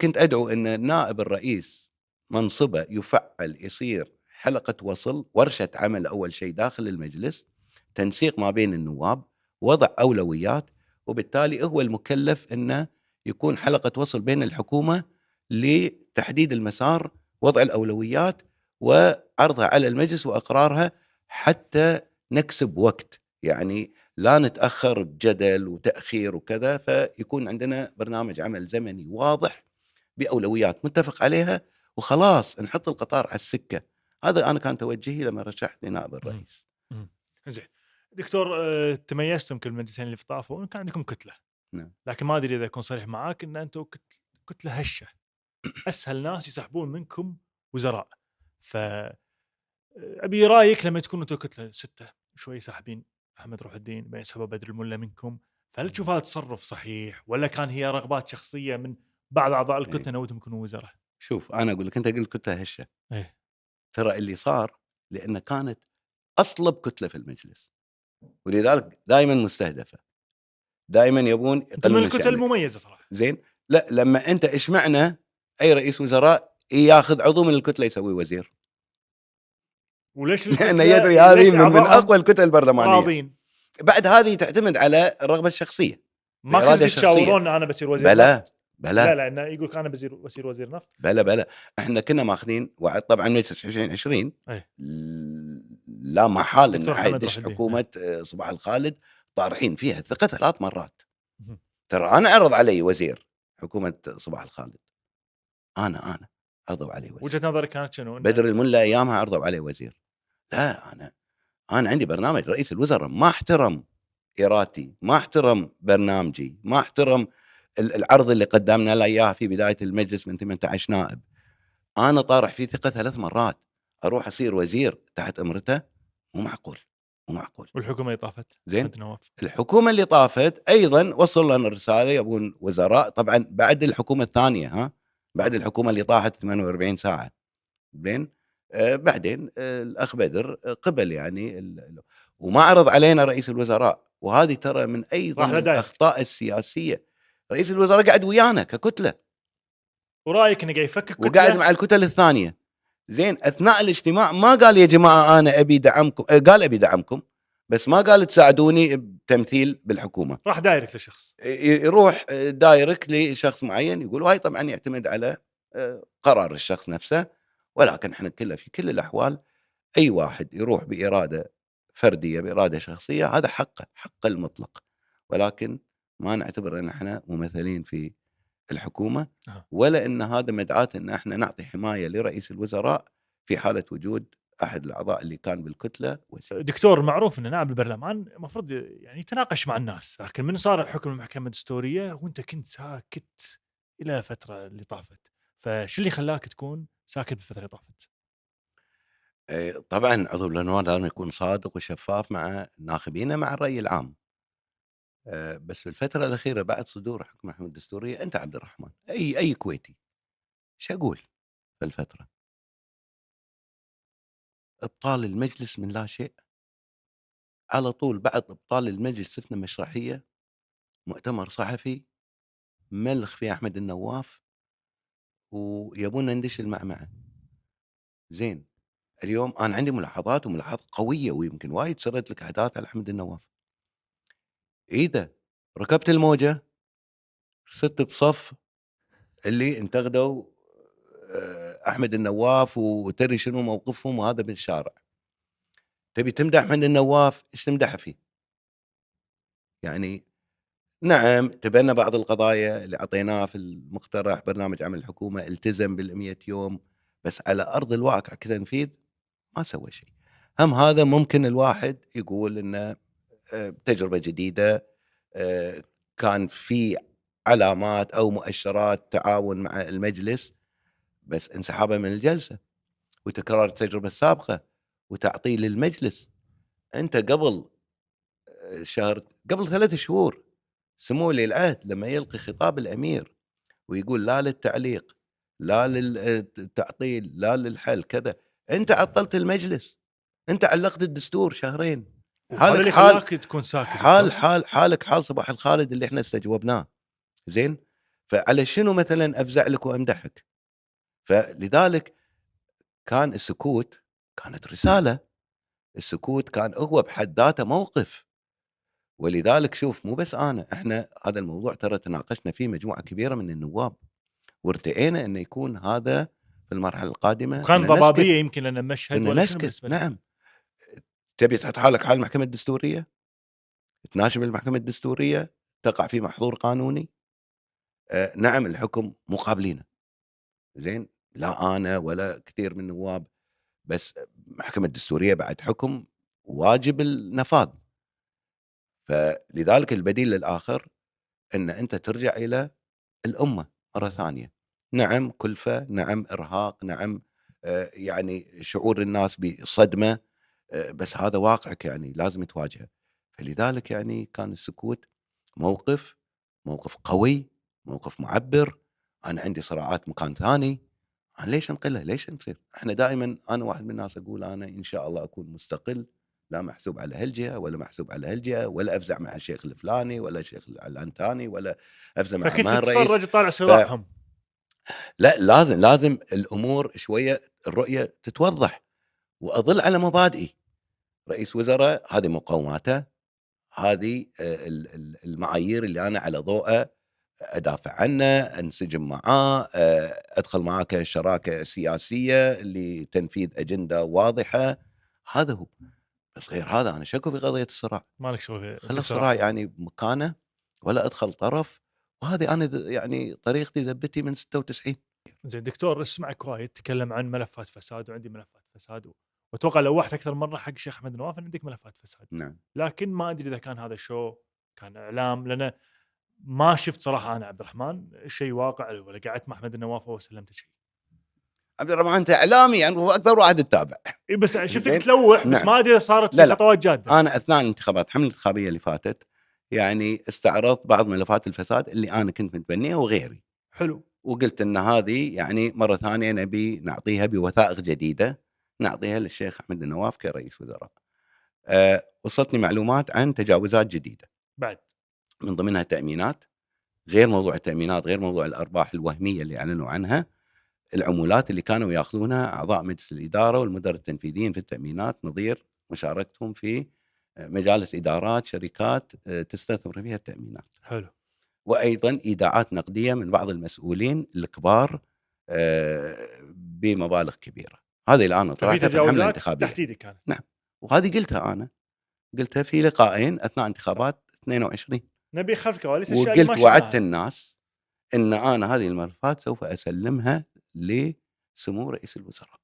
Speaker 1: كنت ادعو ان نائب الرئيس منصبه يفعل، يصير حلقه وصل، ورشه عمل اول شيء داخل المجلس، تنسيق ما بين النواب، وضع اولويات، وبالتالي هو المكلف انه يكون حلقه وصل بين الحكومه لتحديد المسار، وضع الاولويات، وعرضها على المجلس واقرارها، حتى نكسب وقت. يعني لا نتاخر بجدل وتاخير وكذا، فيكون عندنا برنامج عمل زمني واضح باولويات متفق عليها، وخلاص نحط القطار على السكه. هذا انا كان توجهي لما رشحت لنائب الرئيس.
Speaker 2: زين دكتور، تميزتم كل المجلسين اللي طافوا كان عندكم كتله.
Speaker 1: نعم.
Speaker 2: لكن ما ادري اذا اكون صريح معاك ان انتم كتله هشه، اسهل ناس يسحبون منكم وزراء. ف ابي رايك لما تكونوا انتم كتله 6 شوي ساحبين احمد روح الدين، بعدين سحبوا بدر الملا منكم، فهل تشوف هذا تصرف صحيح ولا كان هي رغبات شخصيه من بعض اعضاء
Speaker 1: إيه.
Speaker 2: الكتله نودهم يكونوا وزراء؟
Speaker 1: شوف أنا أقول لك أنت قلت كتلة هشة،
Speaker 2: ايه.
Speaker 1: ترى اللي صار لأن كانت أصلب كتلة في المجلس، ولذلك دائمًا مستهدفة، دائمًا يبون
Speaker 2: انت من
Speaker 1: يقللون من
Speaker 2: الكتل
Speaker 1: شأنك.
Speaker 2: المميزه صراحه.
Speaker 1: زين؟ لأ لمّا أنت إشمعنى أي رئيس وزراء ياخذ عضو من الكتلة يسويه وزير؟
Speaker 2: وليش
Speaker 1: لأنه
Speaker 2: الكتله
Speaker 1: يدري هذه
Speaker 2: ليش
Speaker 1: من
Speaker 2: اعضائهم
Speaker 1: أقوى الكتل البرلمانية.
Speaker 2: راضين؟
Speaker 1: بعد هذه تعتمد على الرغبة الشخصية،
Speaker 2: ما كنتوا
Speaker 1: الإرادة الشخصية.
Speaker 2: تتشاورون انا بصير وزير
Speaker 1: بلى،
Speaker 2: نفط؟ لا
Speaker 1: بلى،
Speaker 2: لا انه يقول لك انا بصير وزير نفط.
Speaker 1: بلى، إحنا كنا ماخذين وعد طبعًا مجلس 2020
Speaker 2: ايه.
Speaker 1: لا محال إن
Speaker 2: دكتور حمد راح
Speaker 1: حيدش
Speaker 2: الدين.
Speaker 1: حكومة صباح الخالد طارحين فيها الثقة 3 مرات.
Speaker 2: ايه.
Speaker 1: ترى أنا عرض علي وزير حكومة صباح الخالد، أنا عرضوا علي وزير،
Speaker 2: وجهه نظرك كانت شنو؟ انه
Speaker 1: بدر الملا أيامها عرضوا عليه وزير. لا أنا عندي برنامج رئيس الوزراء ما احترم إرادتي، ما احترم برنامجي، ما احترم العرض اللي قدمنا له إياه في بداية المجلس من 18 نائب. أنا طارح فيه ثقة 3 مرات، أروح أصير وزير تحت إمرته؟ مو معقول، مو معقول.
Speaker 2: والحكومه اللي طافت
Speaker 1: زين؟
Speaker 2: محمد نواف.
Speaker 1: الحكومة اللي طافت أيضًا وصل لنا رسالة يبون وزراء، طبعًا بعد الحكومة الثانية بعد الحكومة اللي طاحت 48 ساعة. زين؟ بعدين الأخ بدر قبل يعني وما عرض علينا رئيس الوزراء، وهذه ترى من أيضًا
Speaker 2: راح لدايركت.
Speaker 1: الأخطاء السياسية. رئيس الوزراء قعد ويانا ككتلة،
Speaker 2: ورايك انه قاعد يفكك
Speaker 1: وقعد
Speaker 2: كتله؟
Speaker 1: مع الكتل الثانية. زين؟ أثناء الاجتماع ما قال يا جماعة أنا أبي دعمكم، قال أبي دعمكم، بس ما قال تساعدوني بتمثيل بالحكومة.
Speaker 2: راح دايركت لشخص.
Speaker 1: يروح دايركت لشخص معين يقول، وهاي طبعًا يعتمد على قرار الشخص نفسه، ولكن إحنا كله في كل الأحوال أي واحد يروح بإرادة فردية، بإرادة شخصية، هذا حقه المطلق، ولكن ما نعتبر إن إحنا ممثلين في الحكومة، ولا إن هذا مدعاة إن إحنا نعطي حماية لرئيس الوزراء في حالة وجود أحد الأعضاء اللي كان بالكتلة وزير.
Speaker 2: دكتور معروف ان نائب البرلمان المفروض يعني يتناقش مع الناس، لكن من صار حكم المحكمه الدستوريه وانت كنت ساكت الى الفتره اللي طافت، فشو اللي خلاك تكون ساكت بالفتره اللي طافت؟
Speaker 1: طبعًا عضو البرلمان لازم يكون صادق وشفاف مع ناخبينه، مع الرأي العام. بس في الفترة الأخيرة بعد صدور حكم المحكمة الدستورية، أنت عبد الرحمن أي كويتي إيش أقول في الفترة؟ إبطال المجلس من لا شيء، على طول بعد إبطال المجلس شفنا مسرحية، مؤتمر صحفي ملخ فيه أحمد النواف، ويبونا ندش المعمعة. زين؟ اليوم أنا عندي ملاحظات قوية، ويمكن وايد سردت لك أحداث على أحمد النواف. إذا ركبت الموجة صرت بصف اللي انتقدوا أحمد النواف، وتدري شنو موقفهم وهذا بالشارع. تبي تمدح أحمد النواف، إيش تمدحه فيه؟ يعني نعم تبنى بعض القضايا اللي أعطيناه في المقترح برنامج عمل الحكومة، التزم بال100 يوم، بس على أرض الواقع كتنفيذ ما سوى شيء. هم هذا ممكن الواحد يقول إنه تجربة جديدة، كان في علامات أو مؤشرات تعاون مع المجلس، بس انسحابه من الجلسة وتكرار التجربة السابقة وتعطيل المجلس. أنت قبل 3 شهور سمو ولي العهد لما يلقي خطاب الأمير ويقول لا للتعليق، لا للتعطيل، لا للحل كذا، أنت عطلت المجلس، أنت علقت الدستور شهرين.
Speaker 2: وهذا
Speaker 1: حالك
Speaker 2: اللي
Speaker 1: حال
Speaker 2: خلاك تكون ساكت دكتور.
Speaker 1: حالك حال صباح الخالد اللي احنا استجوبناه. زين؟ فعلى شنو مثلا افزع لك وامدحك؟ فلذلك كان السكوت كانت رساله، السكوت كان هو بحد ذاته موقف. ولذلك شوف مو بس انا، احنا هذا الموضوع ترى تناقشنا فيه مجموعه كبيره من النواب، وارتئينا انه يكون هذا في المرحله القادمه
Speaker 2: وكان
Speaker 1: ان
Speaker 2: ضبابيه
Speaker 1: نسكت،
Speaker 2: يمكن لان مشهد
Speaker 1: ان
Speaker 2: ولا شنو
Speaker 1: نسكت.
Speaker 2: بالنسبه لك؟
Speaker 1: نعم. تبي تحط حالك حال المحكمه الدستوريه، تناشب المحكمه الدستوريه، تقع في محظور قانوني. نعم الحكم مو قابلينه. زين؟ لا أنا ولا كثير من النواب، بس المحكمة الدستورية بعد حكم واجب النفاذ. فلذلك البديل الآخر إن أنت ترجع إلى الأمة مرة ثانية. نعم كلفة، نعم إرهاق، نعم يعني شعور الناس بصدمة، بس هذا واقعك يعني لازم تواجهه. فلذلك يعني كان السكوت موقف قوي، موقف معبّر. أنا عندي صراعات مكان ثاني، أنا ليش أنقلها؟ ليش نصير؟ إحنا دائمًا، أنا واحد من الناس أقول أنا إن شاء الله أكون مستقل، لا محسوب على هالجهة ولا محسوب على هالجهة، ولا أفزع مع الشيخ الفلاني ولا الشيخ العلانتاني ولا أفزع مع
Speaker 2: فكنت
Speaker 1: الرئيس.
Speaker 2: تتفرج وتطالع
Speaker 1: ف
Speaker 2: صراعهم.
Speaker 1: لأ، لازم الأمور شوية الرؤية تتوضح، وأظل على مبادئي. رئيس وزراء هذه مقوماته، هذه المعايير اللي أنا على ضوءها أدافع عنه، أنسجم معاه، أدخل معاه كشراكة سياسية لتنفيذ أجندة واضحة. هذا هو. بس غير هذا أنا شكو في قضية الصراع.
Speaker 2: ما لك شغل في
Speaker 1: خلّي
Speaker 2: الصراع.
Speaker 1: الصراع يعني بمكانه، ولا أدخل طرف. وهذه أنا يعني طريقتي ذبتي من 96.
Speaker 2: زين دكتور، اسمعك وايد تتكلم عن ملفات فساد وعندي ملفات فساد واتوقع لوحت اكثر مره حق الشيخ احمد نواف ان عندك ملفات فساد.
Speaker 1: نعم.
Speaker 2: لكن ما ادري اذا كان هذا شو كان اعلام، لان ما شفت صراحه انا عبد الرحمن شيء واقع ولا قعدت مع احمد النواف وسلمت شيء.
Speaker 1: عبد الرحمن أنت إعلامي يعني، وأكثر واحد تتابع.
Speaker 2: اي بس شفتك
Speaker 1: زين؟
Speaker 2: تلوح، بس
Speaker 1: نعم.
Speaker 2: ما ادري صارت في
Speaker 1: لا، لا.
Speaker 2: خطوات جاده.
Speaker 1: أنا أثناء الانتخابات، الحملة الانتخابية اللي فاتت، يعني استعرضت بعض ملفات الفساد اللي أنا كنت متبنيها وغيري،
Speaker 2: حلو.
Speaker 1: وقلت إن هذه يعني مرة ثانية نبي نعطيها بوثائق جديدة، نعطيها للشيخ أحمد النواف كرئيس وزراء. وصلتني معلومات عن تجاوزات جديدة،
Speaker 2: بعد.
Speaker 1: من ضمنها تأمينات، غير موضوع التأمينات، غير موضوع الأرباح الوهمية اللي أعلنوا عنها، العمولات اللي كانوا ياخذونها أعضاء مجلس الإدارة والمدراء التنفيذيين في التأمينات نظير مشاركتهم في مجالس إدارات شركات تستثمر فيها التأمينات.
Speaker 2: حلو.
Speaker 1: وأيضا إيداعات نقدية من بعض المسؤولين الكبار بمبالغ كبيرة. هذه الآن
Speaker 2: ففي
Speaker 1: طرحتها في الحملة
Speaker 2: تجاوزات
Speaker 1: الانتخابية.
Speaker 2: تحت ايدك كانت.
Speaker 1: نعم. وهذه قلتها أنا، قلتها في لقاءين أثناء انتخابات 22،
Speaker 2: نبي خلف الكواليس الاشياء اللي ما
Speaker 1: وقلت وعدت
Speaker 2: شفناها.
Speaker 1: الناس إن أنا هذه الملفات سوف أسلمها لسمو رئيس الوزراء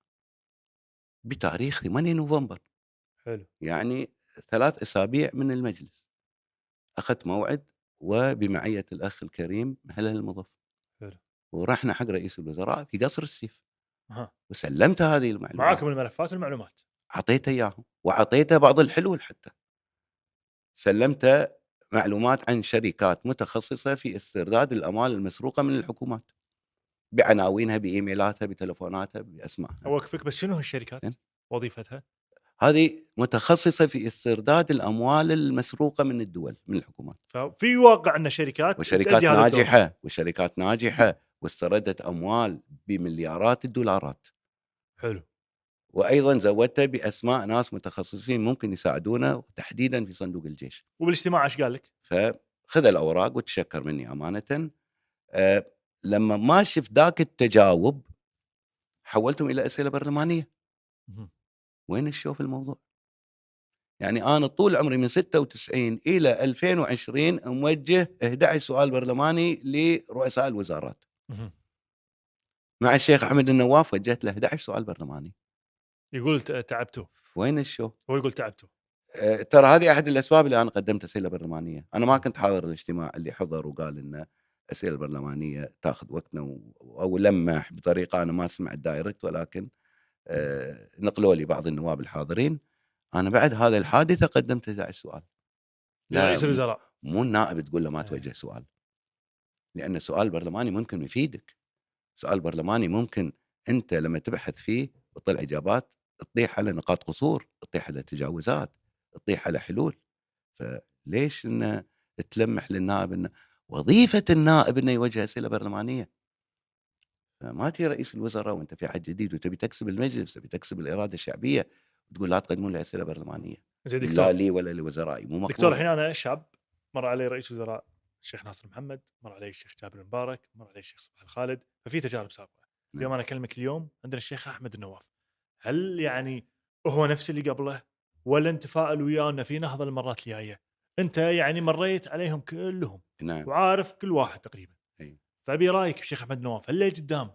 Speaker 1: بتاريخ 8 نوفمبر،
Speaker 2: حلو.
Speaker 1: يعني 3 أسابيع من المجلس. أخذت موعد وبمعية الأخ الكريم هلال المضف،
Speaker 2: حلو.
Speaker 1: ورحنا حق رئيس الوزراء في قصر السيف،
Speaker 2: ها.
Speaker 1: وسلمت هذه المعلومات،
Speaker 2: معاكم الملفات والمعلومات.
Speaker 1: أعطيته إياهم، وأعطيته بعض الحلول حتى. سلمته معلومات عن شركات متخصصة في استرداد الأموال المسروقة من الحكومات، بعناوينها، بإيميلاتها، بتلفوناتها، بأسمائها.
Speaker 2: اوقفك، بس شنو هالشركات؟
Speaker 1: زين؟
Speaker 2: وظيفتها؟
Speaker 1: هذه متخصصة في استرداد الأموال المسروقة من الدول، من الحكومات،
Speaker 2: ففي واقع ان شركات تؤدي
Speaker 1: وشركات
Speaker 2: هذا الدور.
Speaker 1: ناجحة، وشركات ناجحة، واستردت أموال بمليارات الدولارات.
Speaker 2: حلو.
Speaker 1: وأيضا زودته بأسماء ناس متخصصين ممكن يساعدونه تحديدا في صندوق الجيش.
Speaker 2: وبالاجتماع ايش قال لك؟
Speaker 1: فخذ الأوراق وتشكر مني أمانة. لما ما شفت ذاك التجاوب حولتهم إلى أسئلة برلمانية.
Speaker 2: مهم.
Speaker 1: وين الشو في الموضوع؟ يعني أنا طول عمري من 96 إلى 2020 موجه 11 سؤال برلماني لرؤساء الوزارات.
Speaker 2: مهم.
Speaker 1: مع الشيخ أحمد النواف وجهت له 11 سؤال برلماني.
Speaker 2: يقول تعبتوا.
Speaker 1: وين الشو؟
Speaker 2: هو يقول تعبتوا.
Speaker 1: ترى هذه أحد الأسباب اللي أنا قدمت أسئلة برلمانية. أنا ما كنت حاضر الاجتماع اللي حضر وقال إن الأسئلة البرلمانية تاخذ وقتنا، أو لمح بطريقة أنا ما أسمع الدايركت، ولكن نقلوا لي بعض النواب الحاضرين. أنا بعد هذا الحادثة قدمت 11 سؤال.
Speaker 2: لرئيس
Speaker 1: لا،
Speaker 2: الوزراء.
Speaker 1: مو النائب تقول له ما توجه سؤال، لأن السؤال البرلماني ممكن يفيدك. سؤال برلماني ممكن أنت لما تبحث فيه وتطلع إجابات تطيح على نقاط قصور، تطيح على تجاوزات، تطيح على حلول. فليش إنه تلمح للنائب إنه وظيفة النائب إنه يوجه أسئلة برلمانية؟ فما تجي رئيس الوزراء وأنت في عهد جديد وتبي تكسب المجلس، تبي تكسب الإرادة الشعبية، وتقول لا تقدمون لي أسئلة برلمانية،
Speaker 2: زين
Speaker 1: لا
Speaker 2: دكتور.
Speaker 1: لي ولا لوزرائي، مو
Speaker 2: دكتور
Speaker 1: مقبولة.
Speaker 2: الحين انا شاب، مر علي رئيس وزراء الشيخ ناصر محمد، مر علي الشيخ جابر المبارك، مر علي الشيخ صباح الخالد، ففي تجارب سابقه. اليوم انا اكلمك اليوم عندنا الشيخ احمد النواف. هل يعني هو نفس اللي قبله، ولا انت فائل وياه انه في نهضه المرات الجايه؟ انت يعني مريت عليهم كلهم
Speaker 1: نعم.
Speaker 2: وعارف كل واحد تقريبا.
Speaker 1: أي.
Speaker 2: فابي رايك الشيخ احمد النواف، هل قدام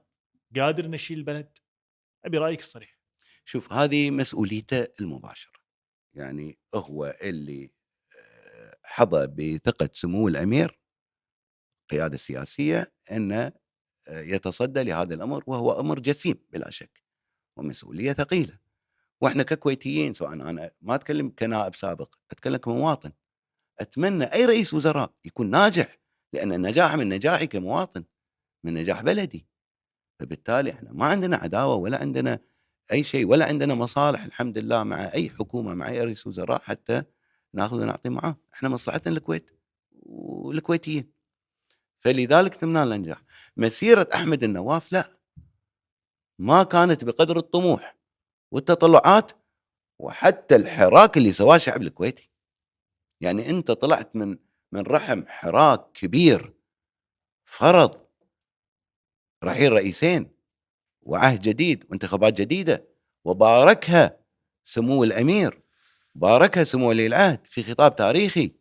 Speaker 2: قادر نشيل البلد؟ ابي رايك الصريح.
Speaker 1: شوف، هذه مسؤوليته المباشرة، يعني هو اللي حظى بثقة سمو الأمير القيادة السياسية أنه يتصدى لهذا الأمر، وهو أمر جسيم بلا شك ومسؤولية ثقيلة. وإحنا ككويتيين، سواء أنا ما أتكلم كنائب سابق، أتكلم كمواطن، أتمنى أي رئيس وزراء يكون ناجح، لأن النجاح من نجاحي كمواطن، من نجاح بلدي. فبالتالي إحنا ما عندنا عداوة ولا عندنا أي شيء، ولا عندنا مصالح الحمد لله مع أي حكومة، مع أي رئيس وزراء حتى ناخذ ونعطي معاه. إحنا مصلحتنا الكويت والكويتيين، فلذلك تمنى النجاح. مسيرة أحمد النواف لا، ما كانت بقدر الطموح والتطلعات وحتى الحراك اللي سواه الشعب الكويتي. يعني أنت طلعت من رحم حراك كبير، فرض رحيل رئيسين وعهد جديد وانتخابات جديدة، وباركها سمو الأمير، باركها سمو ولي العهد في خطاب تاريخي.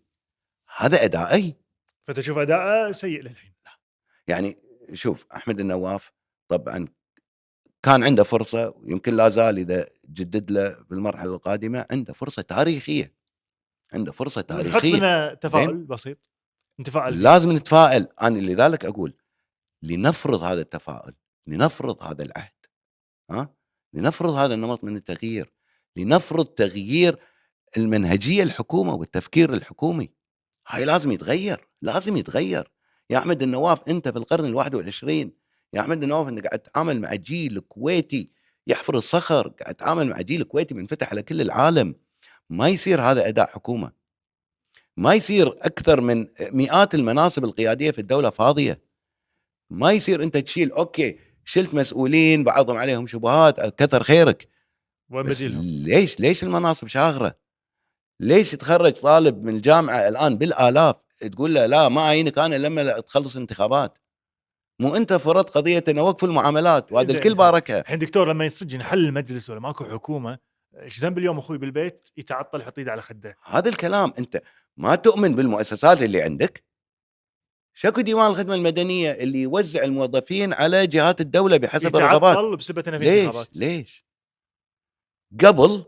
Speaker 1: هذا أدائي.
Speaker 2: فتشوف اداءه سيء للحين؟
Speaker 1: يعني شوف، أحمد النواف طبعا كان عنده فرصة، ويمكن لا زال إذا جدد له بالمرحلة القادمة عنده فرصة تاريخية، عنده فرصة
Speaker 2: نحط
Speaker 1: تاريخية.
Speaker 2: لنا تفاؤل
Speaker 1: زين،
Speaker 2: بسيط نتفائل فيه.
Speaker 1: لازم نتفائل. أنا لذلك أقول لنفرض هذا التفاؤل، لنفرض هذا العهد، لنفرض هذا النمط من التغيير، لنفرض تغيير المنهجية الحكومة والتفكير الحكومي. هاي لازم يتغير، لازم يتغير. يا أحمد النواف أنت في القرن ال21، يا أحمد النواف أنت قاعد تتعامل مع جيل كويتي يحفر الصخر، قاعد تتعامل مع جيل كويتي منفتح على كل العالم. ما يصير هذا أداء حكومة، ما يصير أكثر من مئات المناصب القيادية في الدولة فاضية. ما يصير أنت تشيل، أوكي شلت مسؤولين بعضهم عليهم شبهات كثر خيرك،
Speaker 2: وين
Speaker 1: بس
Speaker 2: بديلهم؟
Speaker 1: ليش المناصب شاغرة؟ ليش يتخرج طالب من الجامعة الآن بالآلاف تقول له لا ما أعينك أنا لما تخلص الانتخابات؟ مو أنت فرضت قضية أنه وقف المعاملات وهذا الكل باركها.
Speaker 2: الحين دكتور لما يصج حل المجلس ولا ماكو حكومة، ايش ذنب اليوم اخوي بالبيت يتعطل يحط ايده على خده؟
Speaker 1: هذا الكلام، أنت ما تؤمن بالمؤسسات اللي عندك؟ شكو ديوان الخدمة المدنية اللي يوزع الموظفين على جهات الدولة بحسب الرغبات؟
Speaker 2: يتعطل بسبب انه في انتخابات.
Speaker 1: ليش قبل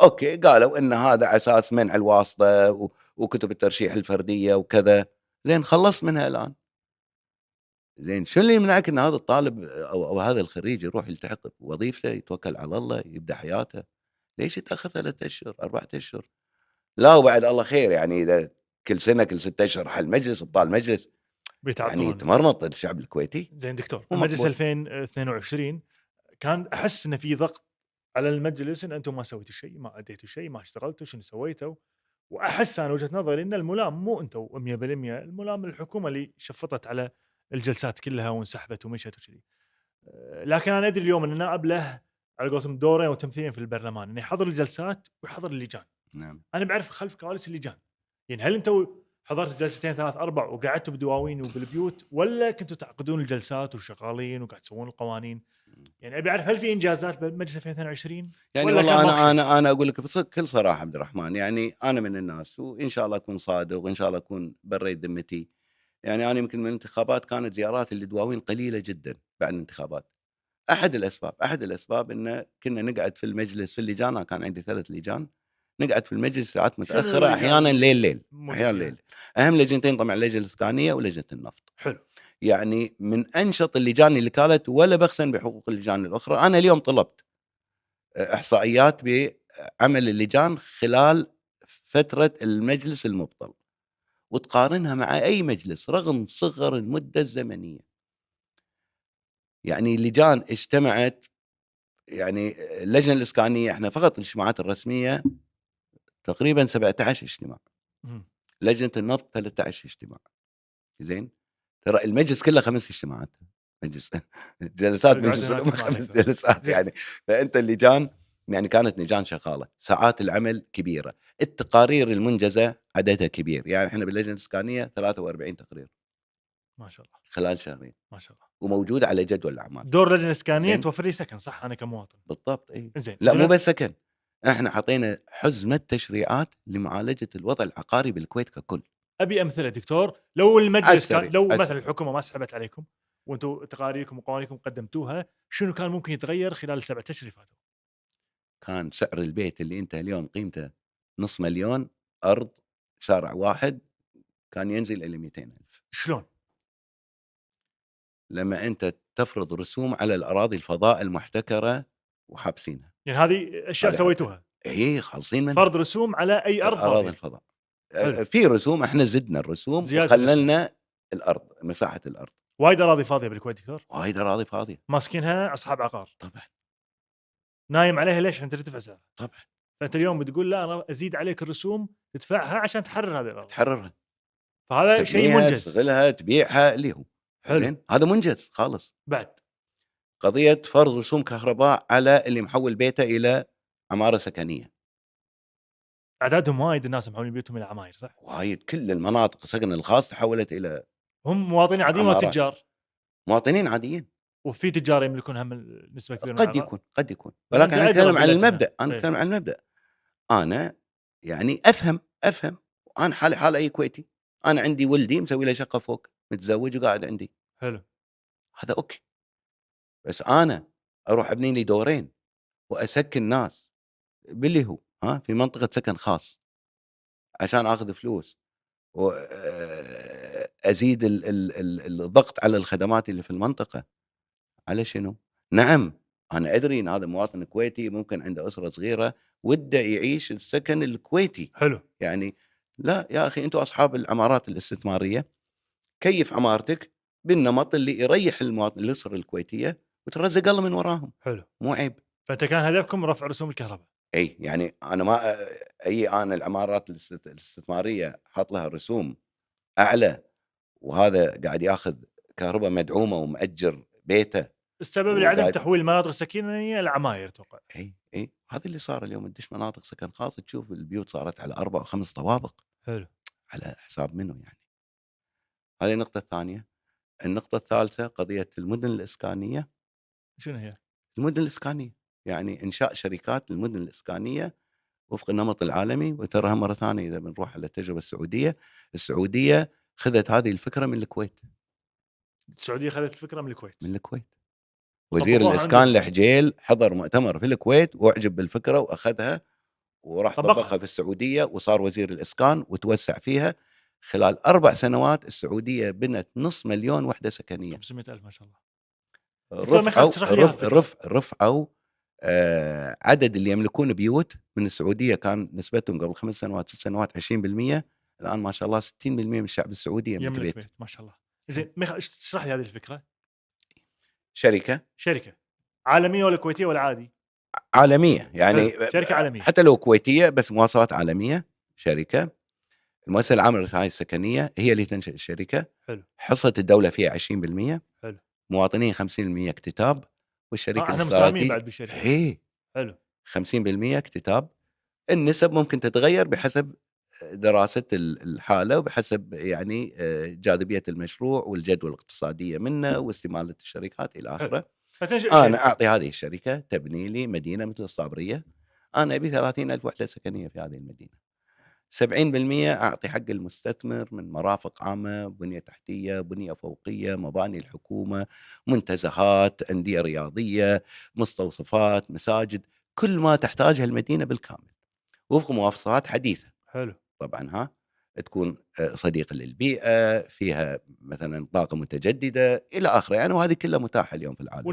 Speaker 1: أوكي قالوا إن هذا على أساس منع الواسطة وكتب الترشيح الفردية وكذا، زين خلصت منها الآن. زين شو اللي يمنعك إن هذا الطالب أو هذا الخريج يروح يلتحق بوظيفته، يتوكل على الله، يبدأ حياته؟ ليش يتأخر 3 أشهر 4 أشهر؟ لا وبعد الله خير، يعني إذا كل سنة كل 6 أشهر حل مجلس بطال مجلس، يعني
Speaker 2: بيتعطلون.
Speaker 1: يتمرمط الشعب الكويتي.
Speaker 2: زين دكتور،
Speaker 1: مو
Speaker 2: المجلس
Speaker 1: مقبول.
Speaker 2: 2022 كان احس انه في ضغط على المجلس ان انتم ما سويتوا شيء، ما اديتوا شيء، ما اشتغلتوا، شنو سويتوا؟ واحس انا وجهه نظري ان الملام مو انتم 100%، الملام الحكومه اللي شفطت على الجلسات كلها وانسحبت ومشت وكذي. لكن انا ادري اليوم ان النائب له على قولتهم دورين وتمثيلين في البرلمان، انه يحضر الجلسات ويحضر اللجان.
Speaker 1: نعم.
Speaker 2: انا بعرف خلف كواليس اللجان، يعني هل انتم حضرتوا جلستين 3 4 وقعدتوا بدواوين وبالبيوت، ولا كنتوا تعقدون الجلسات وشغالين وقاعد تسوون القوانين؟ يعني ابي اعرف هل في انجازات بالمجلس 2022
Speaker 1: يعني
Speaker 2: ولا كان
Speaker 1: والله
Speaker 2: ماكو شيء؟
Speaker 1: أنا أقول لك بكل صراحة عبد الرحمن، يعني أنا من الناس وإن شاء الله أكون صادق وإن شاء الله أكون بريت ذمتي. يعني أنا يمكن من الانتخابات كانت زياراتي للدواوين قليلة جدًا بعد الانتخابات. أحد الأسباب إنه كنا نقعد في المجلس في اللجان، أنا كان عندي 3 لجان، نقعد في المجلس ساعات
Speaker 2: شنو
Speaker 1: متأخرة،
Speaker 2: اللجان
Speaker 1: أحيانًا ليل،
Speaker 2: موجود
Speaker 1: أحيانًا
Speaker 2: فيها؟
Speaker 1: ليل. أهم لجنتين طبعًا اللجنة الإسكانية ولجنة النفط.
Speaker 2: حلو.
Speaker 1: يعني من أنشط اللجان اللي كانت، ولا بخسًا بحقوق اللجان الأخرى. أنا اليوم طلبت إحصائيات بعمل اللجان خلال فترة المجلس المبطل، وتقارنها مع أي مجلس رغم صغر المدة الزمنية. يعني اللجان اجتمعت، يعني اللجنة الإسكانية إحنا فقط الاجتماعات الرسمية تقريبًا 17 اجتماع،
Speaker 2: اهم.
Speaker 1: لجنة النفط 13 اجتماع، زين؟ ترى المجلس كله 5 اجتماعات، مجلس جلسات
Speaker 2: قاعد
Speaker 1: مجلس
Speaker 2: هناك
Speaker 1: الأمة
Speaker 2: اجتماعات
Speaker 1: 5
Speaker 2: أكثر.
Speaker 1: جلسات
Speaker 2: زين.
Speaker 1: يعني. فأنت اللجان يعني كانت لجان شغالة، ساعات العمل كبيرة، التقارير المنجزة عددها كبير، يعني إحنا باللجنة الإسكانية 43 تقرير
Speaker 2: ما شاء الله،
Speaker 1: خلال شهرين،
Speaker 2: ما شاء الله.
Speaker 1: وموجودة على جدول الأعمال.
Speaker 2: دور اللجنه الاسكانيه
Speaker 1: زين؟
Speaker 2: توفر لي سكن، صح انا كمواطن؟
Speaker 1: بالضبط إي.
Speaker 2: زين
Speaker 1: لأ مو بس سكن، إحنا حطينا حزمة تشريعات لمعالجة الوضع العقاري بالكويت ككل.
Speaker 2: ابي امثله دكتور، لو
Speaker 1: على
Speaker 2: المجلس كان،
Speaker 1: السريع،
Speaker 2: لو
Speaker 1: على
Speaker 2: مثلا
Speaker 1: السريع.
Speaker 2: الحكومه ما سحبت عليكم وانتم تقاريركم وقوانينكم قدمتوها، شنو كان ممكن يتغير خلال ال7 اشهر اللي فاتوا؟
Speaker 1: كان سعر البيت اللي أنت اليوم قيمته نص مليون، أرض شارع واحد، كان ينزل إلى 200,000.
Speaker 2: شلون؟
Speaker 1: لما أنت تفرض رسوم على الأراضي الفضاء المحتكرة وحابسينها.
Speaker 2: يعني هذه اشياء
Speaker 1: هذه حركة.
Speaker 2: سويتوها،
Speaker 1: إي خالصين منها.
Speaker 2: فرض رسوم على اي ارض
Speaker 1: أراضي
Speaker 2: فاضيه.
Speaker 1: الفضاء.
Speaker 2: حلو.
Speaker 1: في رسوم، احنا زدنا الرسوم
Speaker 2: زيادة الرسوم.
Speaker 1: وقللنا الارض، مساحه الارض.
Speaker 2: وايد اراضي فاضيه بالكويت دكتور،
Speaker 1: وايد اراضي فاضيه.
Speaker 2: ماسكينها اصحاب عقار،
Speaker 1: طبعا
Speaker 2: نايم عليها ليش؟ عشان ترتفع سعرها.
Speaker 1: طبعا
Speaker 2: فانت اليوم بتقول لا انا ازيد عليك الرسوم تدفعها عشان تحرر هذه الارض،
Speaker 1: تحررها،
Speaker 2: فهذا شيء
Speaker 1: تبنيها،
Speaker 2: منجز.
Speaker 1: تشتغلها، تبيعها، اللي هو
Speaker 2: حلو.
Speaker 1: زين، هذا منجز خالص.
Speaker 2: بعد
Speaker 1: قضيه فرض رسوم كهرباء على اللي محول بيته الى عماره سكنيه،
Speaker 2: اعدادهم وايد الناس محولين بيوتهم الى عماير، صح؟
Speaker 1: وايد. كل المناطق السكن الخاص تحولت الى
Speaker 2: هم مواطنين عاديين ولا
Speaker 1: عمارات.
Speaker 2: تجار؟
Speaker 1: مواطنين عاديين.
Speaker 2: وفي تجار يملكون هم نسبه كبيره من
Speaker 1: قد
Speaker 2: العقار؟
Speaker 1: يكون، قد يكون،
Speaker 2: فأنت
Speaker 1: ولكن انا
Speaker 2: أدرى
Speaker 1: اتكلم عن
Speaker 2: باللجنة.
Speaker 1: المبدا، انا
Speaker 2: إيه.
Speaker 1: اتكلم عن المبدا. انا يعني افهم انا حالي حال اي كويتي، انا عندي ولدي مسوي له شقه فوق، متزوج وقاعد عندي،
Speaker 2: حلو.
Speaker 1: هذا اوكي. بس انا اروح ابني لي دورين واسكن ناس باللي هو في منطقه سكن خاص عشان اخذ فلوس، وازيد الضغط على الخدمات اللي في المنطقه، على شنو؟ نعم انا ادري ان هذا مواطن كويتي ممكن عنده اسره صغيره وده يعيش السكن الكويتي،
Speaker 2: حلو.
Speaker 1: يعني لا يا اخي، انتم اصحاب العمارات الاستثماريه، كيف عمارتك بالنمط اللي يريح المواطن، الاسره الكويتيه، وترزق الله من وراهم،
Speaker 2: حلو.
Speaker 1: مو عيب.
Speaker 2: فانت كان هدفكم رفع رسوم الكهرباء.
Speaker 1: اي يعني انا ما انا العمارات الاستثماريه حاط لها رسوم اعلى، وهذا قاعد ياخذ كهرباء مدعومه ومأجر بيته.
Speaker 2: السبب لعدم
Speaker 1: وقاعد-
Speaker 2: تحويل المناطق السكنيه العماير اتوقع.
Speaker 1: اي هذا اللي صار اليوم. تدش مناطق سكن خاص تشوف البيوت صارت على 4 و5 طوابق،
Speaker 2: حلو.
Speaker 1: على حساب منه يعني. هذه النقطه الثانيه. النقطه الثالثه قضيه المدن الاسكانيه.
Speaker 2: شنو هي؟
Speaker 1: المدن الاسكانيه يعني انشاء شركات للمدن الاسكانيه وفق النمط العالمي. وتراها مره ثانيه اذا بنروح على التجربه السعوديه خذت هذه الفكره من الكويت.
Speaker 2: السعوديه خذت الفكره من الكويت.
Speaker 1: وزير
Speaker 2: طبقوها
Speaker 1: الاسكان
Speaker 2: عندهم.
Speaker 1: الحجيل حضر مؤتمر في الكويت واعجب بالفكره واخذها وراح
Speaker 2: طبقها.
Speaker 1: طبقها في السعوديه وصار وزير الاسكان وتوسع فيها. خلال 4 سنوات السعوديه بنت 500,000 وحده سكنيه.
Speaker 2: 500,000 ما شاء الله. دكتور ما يخالف تشرح لي إياها الفكرة.
Speaker 1: رفعوا عدد اللي يملكون بيوت من السعوديه، كان نسبتهم قبل 5 سنوات 6 سنوات 20%، الان ما شاء الله 60% من الشعب السعودي يملك بيت.
Speaker 2: بيت ما شاء الله. زين اشرح لي هذه الفكره.
Speaker 1: شركه
Speaker 2: عالميه ولا كويتيه ولا عادي؟
Speaker 1: عالميه يعني،
Speaker 2: شركه عالميه
Speaker 1: حتى لو كويتيه بس مواصفات عالميه. شركه المؤسسه العامه للرعايه السكنيه هي اللي تنشئ الشركه.
Speaker 2: حلو.
Speaker 1: حصه الدوله فيها 20%.
Speaker 2: حلو.
Speaker 1: مواطنين 50% اكتتاب. والشريك
Speaker 2: احنا
Speaker 1: الاستراتيجي
Speaker 2: مساهمين بعد بالشركه. حلو.
Speaker 1: 50% اكتتاب. النسب ممكن تتغير بحسب دراسه الحاله وبحسب يعني جاذبيه المشروع والجدوى الاقتصاديه منه واستماله الشركات الى اخره. انا اعطي هذه الشركه تبني لي مدينه مثل الصابريه، انا ابي 30,000 وحده سكنيه في هذه المدينه. 70% اعطي حق المستثمر من مرافق عامه، بنيه تحتيه، بنيه فوقيه، مباني الحكومه، منتزهات، انديه رياضيه، مستوصفات، مساجد، كل ما تحتاجها المدينه بالكامل وفق مواصفات حديثه.
Speaker 2: حلو.
Speaker 1: طبعا تكون صديقه للبيئه، فيها مثلا طاقه متجدده الى اخره يعني، وهذه كلها متاحه اليوم في العالم.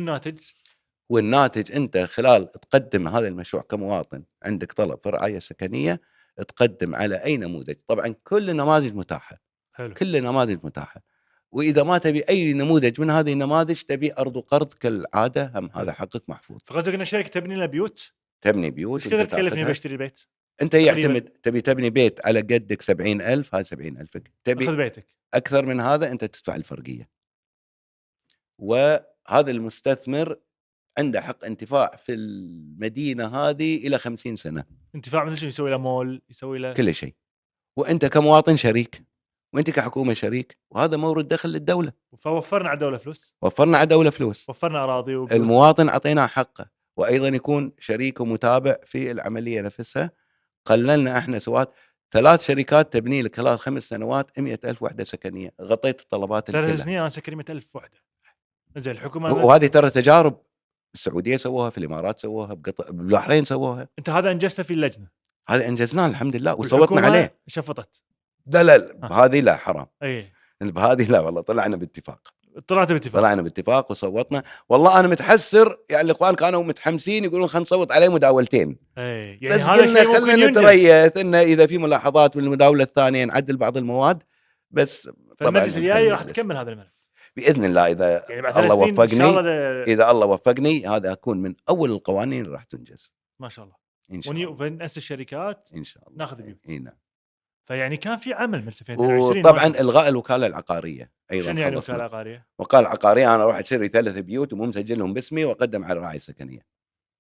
Speaker 1: والناتج انت خلال تقدم هذا المشروع كمواطن عندك طلب في الرعايه السكنيه، تقدم على اي نموذج. طبعا كل النماذج متاحه.
Speaker 2: حلو.
Speaker 1: كل النماذج متاحه. واذا ما تبي اي نموذج من هذه النماذج تبي ارض وقرض كالعاده، هم هذا حقك محفوظ.
Speaker 2: فقصدك ان الشركه تبني لنا بيوت؟
Speaker 1: تبني بيوت.
Speaker 2: ايش كثر تكلفني بشتري بيت؟
Speaker 1: انت يعتمد تبي تبني بيت على قدك 70,000، هاي 70,000 تبي
Speaker 2: اخذ بيتك
Speaker 1: اكثر من هذا انت تدفع الفرقيه. وهذا المستثمر عنده حق انتفاع في المدينه هذه الى 50 سنه.
Speaker 2: انتفاع مثل شو؟ يسوي له مول، يسوي له
Speaker 1: كل شيء. وانت كمواطن شريك، وانت كحكومه شريك، وهذا مورد دخل للدوله.
Speaker 2: فوفرنا على الدوله فلوس. وفرنا اراضي وبيوت.
Speaker 1: المواطن اعطيناه حقه، وايضا يكون شريك ومتابع في العمليه نفسها. قللنا احنا سوات 3 شركات تبني لك خلال 5 سنوات 100,000 وحده سكنيه، غطيت الطلبات
Speaker 2: 3 سنين انا سكري 100,000 وحده. زين الحكومه
Speaker 1: وهذه ترى تجارب السعوديه سووها، في الامارات سووها، بالبحرين سووها.
Speaker 2: انت هذا انجزته في اللجنه؟
Speaker 1: هذا انجزناه الحمد لله وصوتنا عليه.
Speaker 2: شفطت.
Speaker 1: لا بهذه لا حرام.
Speaker 2: اي
Speaker 1: بهذه لا والله طلعنا باتفاق.
Speaker 2: طلعت باتفاق.
Speaker 1: طلعنا باتفاق وصوتنا. والله انا متحسر، يعني الاخوان كانوا متحمسين يقولون خلينا نصوت عليه مداولتين،
Speaker 2: يعني
Speaker 1: بس
Speaker 2: هذا
Speaker 1: قلنا
Speaker 2: شيء ممكن
Speaker 1: خلينا
Speaker 2: ينجز.
Speaker 1: نتريث انه اذا في ملاحظات بالمداوله الثانيه نعدل بعض المواد. بس طبعا
Speaker 2: فالمجلس
Speaker 1: انحل
Speaker 2: الجاي راح
Speaker 1: المجلس
Speaker 2: تكمل هذا الملف
Speaker 1: باذن الله، اذا
Speaker 2: يعني بعد 3
Speaker 1: الله
Speaker 2: سنين ان شاء
Speaker 1: وفقني.
Speaker 2: الله.
Speaker 1: اذا الله وفقني هذا اكون من اول القوانين اللي راح تنجز
Speaker 2: ما شاء الله.
Speaker 1: ان شاء الله.
Speaker 2: ونأسس الشركات
Speaker 1: ان شاء الله
Speaker 2: ناخذ بيوت.
Speaker 1: اي نعم.
Speaker 2: فيعني كان في عمل من 2022
Speaker 1: وطبعا
Speaker 2: واجد.
Speaker 1: الغاء الوكاله العقاريه ايضا
Speaker 2: شنو يعني
Speaker 1: خلصنا.
Speaker 2: وكاله عقاريه؟
Speaker 1: وكاله عقاريه انا اروح اشتري 3 بيوت ومو مسجلهم باسمي واقدم على الرعايه السكنيه.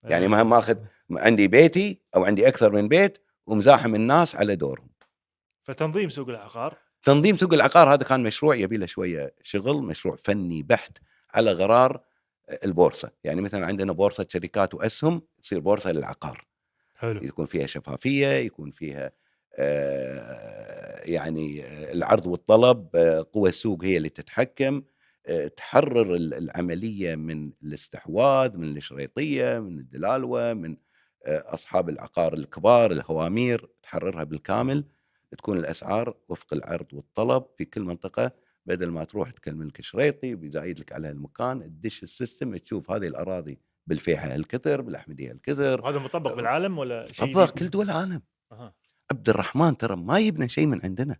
Speaker 1: يعني مهم ماخذ عندي بيتي او عندي اكثر من بيت ومزاحم الناس على دورهم.
Speaker 2: فتنظيم سوق العقار.
Speaker 1: تنظيم سوق العقار هذا كان مشروع يبي له شويه شغل، مشروع فني بحت على غرار البورصه. يعني مثلا عندنا بورصه شركات واسهم، تصير بورصه للعقار.
Speaker 2: حلو.
Speaker 1: يكون فيها شفافيه، يكون فيها يعني العرض والطلب، قوى السوق هي اللي تتحكم، تحرر العمليه من الاستحواذ، من الشريطيه، من الدلالوه، من اصحاب العقار الكبار الهوامير، تحررها بالكامل. تكون الاسعار وفق العرض والطلب في كل منطقه، بدل ما تروح تكلم لك شريطي ويزايد لك على المكان، تدش السيستم تشوف هذه الاراضي بالفيحة الكثر، بالأحمدية الكثر.
Speaker 2: وهذا مطبق بالعالم ولا شيء
Speaker 1: طبق
Speaker 2: جديد؟
Speaker 1: كل دول العالم. عبد الرحمن ترى ما يبنى شيء من عندنا،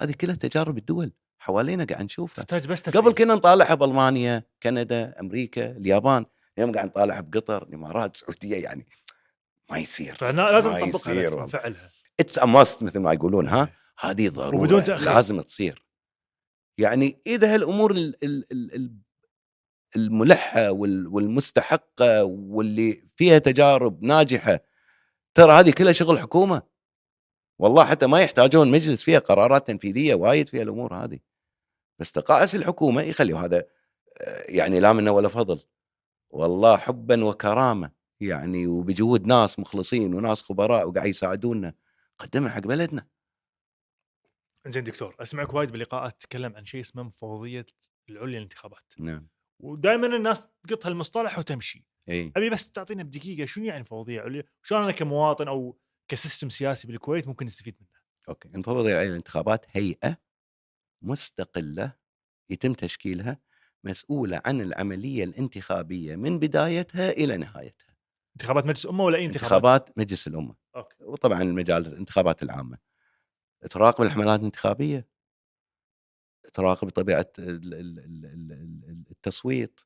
Speaker 1: هذه كلها تجارب الدول حوالينا قاعد نشوفها.
Speaker 2: تحتاج بس
Speaker 1: قبل كنا نطالعها بالمانيا، كندا، امريكا، اليابان، اليوم قاعد نطالعها بقطر، الامارات، السعوديه. يعني ما يصير،
Speaker 2: فلازم
Speaker 1: ما
Speaker 2: نطبقها،
Speaker 1: يصير
Speaker 2: لازم
Speaker 1: والله.
Speaker 2: نفعلها.
Speaker 1: اتس ا ماست مثل ما يقولون. ها هذه ضروره
Speaker 2: وبدون تأخير.
Speaker 1: لازم تصير. يعني اذا هالامور الملحه والمستحقه واللي فيها تجارب ناجحه، ترى هذه كلها شغل حكومه والله، حتى ما يحتاجون مجلس، فيها قرارات تنفيذيه وايد فيها الامور هذه. بس تقاعس الحكومه يخلوا هذا يعني لا منه ولا فضل، والله حبا وكرامه يعني، وبجهود ناس مخلصين وناس خبراء وقاعد يساعدونا قدمها حق بلدنا.
Speaker 2: زين دكتور، اسمعك وايد بلقاءات تتكلم عن شيء اسمه مفوضيه العليا للانتخابات.
Speaker 1: نعم.
Speaker 2: ودائما الناس تقط هالمصطلح وتمشي.
Speaker 1: اي
Speaker 2: ابي بس تعطينا بدقيقه شنو يعني مفوضيه عليا، شلون انا كمواطن او كسيستم سياسي بالكويت ممكن نستفيد منه.
Speaker 1: اوكي. المفوضيه العليا للانتخابات هيئه مستقله يتم تشكيلها، مسؤوله عن العمليه الانتخابيه من بدايتها الى نهايتها.
Speaker 2: انتخابات مجلس امه ولا اي
Speaker 1: انتخابات مجلس الامه.
Speaker 2: أوكي.
Speaker 1: وطبعا المجال الانتخابات العامه، تراقب الحملات الانتخابيه، تراقب طبيعه التصويت،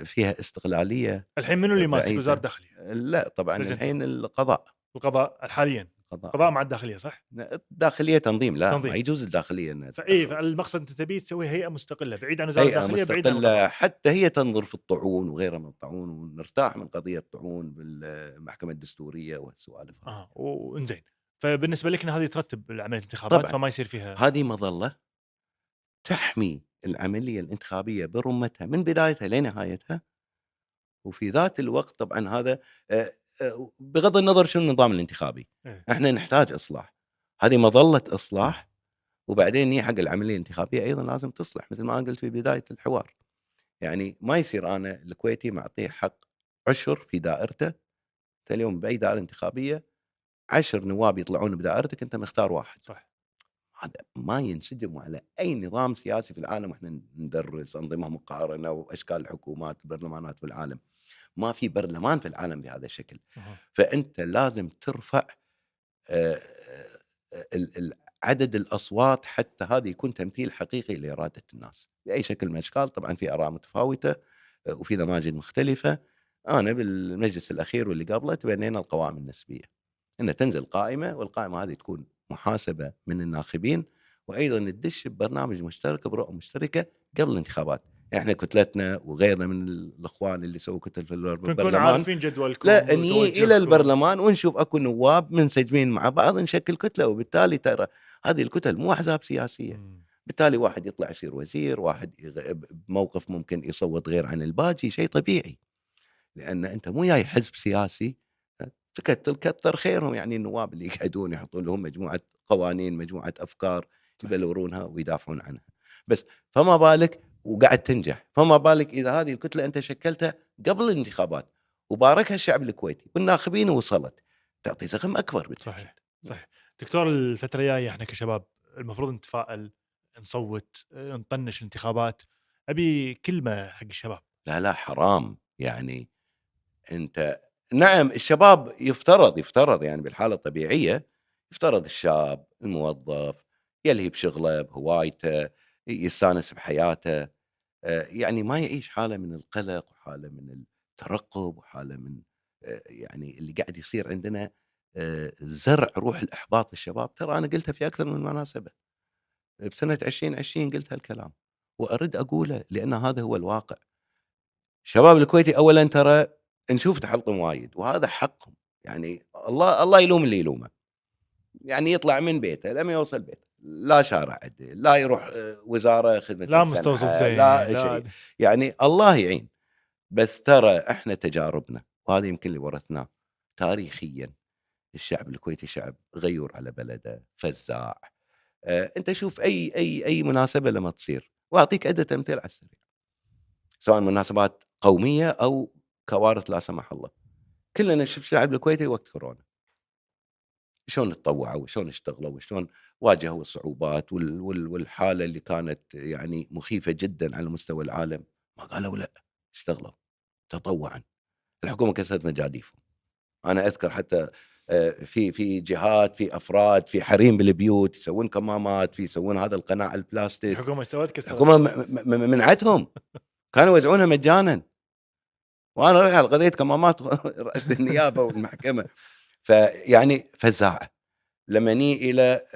Speaker 1: فيها استقلاليه.
Speaker 2: الحين منو اللي ماسك؟ وزاره
Speaker 1: بعيدة.
Speaker 2: الداخليه؟
Speaker 1: لا طبعا
Speaker 2: لجنة
Speaker 1: الحين القضاء.
Speaker 2: القضاء حاليا. القضاء مع الداخليه صح؟
Speaker 1: الداخليه تنظيم، لا
Speaker 2: تنظيم.
Speaker 1: ما يجوز الداخليه انها
Speaker 2: فاي
Speaker 1: تتدخل.
Speaker 2: فالمقصد انت تبي تسوي هيئه مستقله بعيد عن وزاره
Speaker 1: هيئه
Speaker 2: الداخليه، بعيد عن
Speaker 1: مستقله
Speaker 2: القضاء.
Speaker 1: حتى هي تنظر في الطعون وغيرها من الطعون، ونرتاح من قضيه الطعون بالمحكمه الدستوريه والسوالف.
Speaker 2: وانزين. فبالنسبه لك إن هذه ترتب عمليه الانتخابات
Speaker 1: طبعاً.
Speaker 2: فما يصير فيها
Speaker 1: هذه مظله تحمي العمليه الانتخابيه برمتها من بدايتها لنهايتها. وفي ذات الوقت طبعا هذا بغض النظر شنو النظام الانتخابي، احنا نحتاج اصلاح. هذه مظله اصلاح. وبعدين هي حق العمليه الانتخابيه ايضا لازم تصلح، مثل ما قلت في بدايه الحوار. يعني ما يصير انا الكويتي معطيه حق عشر في دائرته. انت اليوم باي دائره انتخابيه 10 نواب يطلعون بدائرتك، انت مختار واحد.
Speaker 2: صح.
Speaker 1: هذا ما ينسجم على اي نظام سياسي في العالم. واحنا ندرس انظمه مقارنه واشكال الحكومات البرلمانات في العالم، ما في برلمان في العالم بهذا الشكل. فانت لازم ترفع عدد الاصوات حتى هذا يكون تمثيل حقيقي لاراده الناس باي شكل من الاشكال. طبعا في اراء متفاوته وفي نماذج مختلفه. انا بالمجلس الاخير واللي قبله تبنينا القوائم النسبيه، ان تنزل قائمه، والقائمه هذه تكون محاسبه من الناخبين، وايضا تدش ببرنامج مشترك برؤى مشتركه قبل الانتخابات. احنا كتلتنا وغيرنا من الاخوان اللي سووا كتل في البرلمان
Speaker 2: عارفين جدولكم،
Speaker 1: لا نجي الى البرلمان ونشوف اكو نواب منسجمين مع بعض نشكل كتله. وبالتالي ترى هذه الكتل مو احزاب سياسيه. بالتالي واحد يطلع يصير وزير، واحد بموقف ممكن يصوت غير عن الباقي، شيء طبيعي، لان انت مو جاي حزب سياسي تكتل كثر خيرهم. يعني النواب اللي يقعدون يحطون لهم مجموعه قوانين، مجموعه افكار يبلورونها ويدافعون عنها. بس فما بالك وقاعد تنجح، فما بالك اذا هذه الكتله انت شكلتها قبل الانتخابات وباركها الشعب الكويتي والناخبين ووصلت، تعطي زخم اكبر بالتاكيد.
Speaker 2: صحيح. دكتور، الفتره الجايه احنا كشباب المفروض نتفائل نصوت، نطنش الانتخابات. ابي كلمه حق الشباب.
Speaker 1: لا حرام يعني. أنت نعم الشباب يفترض يعني بالحالة الطبيعية، يفترض الشاب الموظف يلهي بشغله بهوايته، يستانس بحياته، يعني ما يعيش حالة من القلق وحالة من الترقب وحالة من يعني اللي قاعد يصير عندنا زرع روح الإحباط للشباب. ترى أنا قلتها في أكثر من مناسبة، بسنة 2020 قلت هالكلام وأرد أقوله لأن هذا هو الواقع. الشباب الكويتي أولًا ترى نشوف تحطم وايد وهذا حقهم، يعني الله يلوم اللي يلومه، يعني يطلع من بيته لما يوصل بيته لا شارع عدل، لا يروح وزارة خدمة
Speaker 2: لا مستوصف
Speaker 1: الصنعة،
Speaker 2: زين،
Speaker 1: لا
Speaker 2: لا
Speaker 1: شيء، يعني الله يعين. بس ترى إحنا تجاربنا وهذا يمكن اللي ورثناه تاريخيًا، الشعب الكويتي شعب غيور على بلده، فزاع، أنت شوف أي مناسبة لما تصير وأعطيك عدة أمثلة على السريع، سواء مناسبات قومية أو كوارث لا سمح الله. كلنا نشوف الشعب الكويتي وقت كورونا شلون تطوعوا وشلون اشتغلوا وشلون واجهوا الصعوبات والحالة اللي كانت يعني مخيفة جدًا على مستوى العالم، ما قالوا لأ، اشتغلوا تطوعًا، الحكومة كسرت مجاديفهم. أنا أذكر حتى في جهات، في أفراد، في حريم بالبيوت يسوون كمامات، يسوون هذا القناع البلاستيك،
Speaker 2: الحكومه سوت كسرت.
Speaker 1: الحكومة منعتهم، كانوا يوزعونها مجانًا، وأنا رحت على قضية كمامات رئيس النيابة والمحكمة، فيعني فزاعة. لمّا نيجي إلى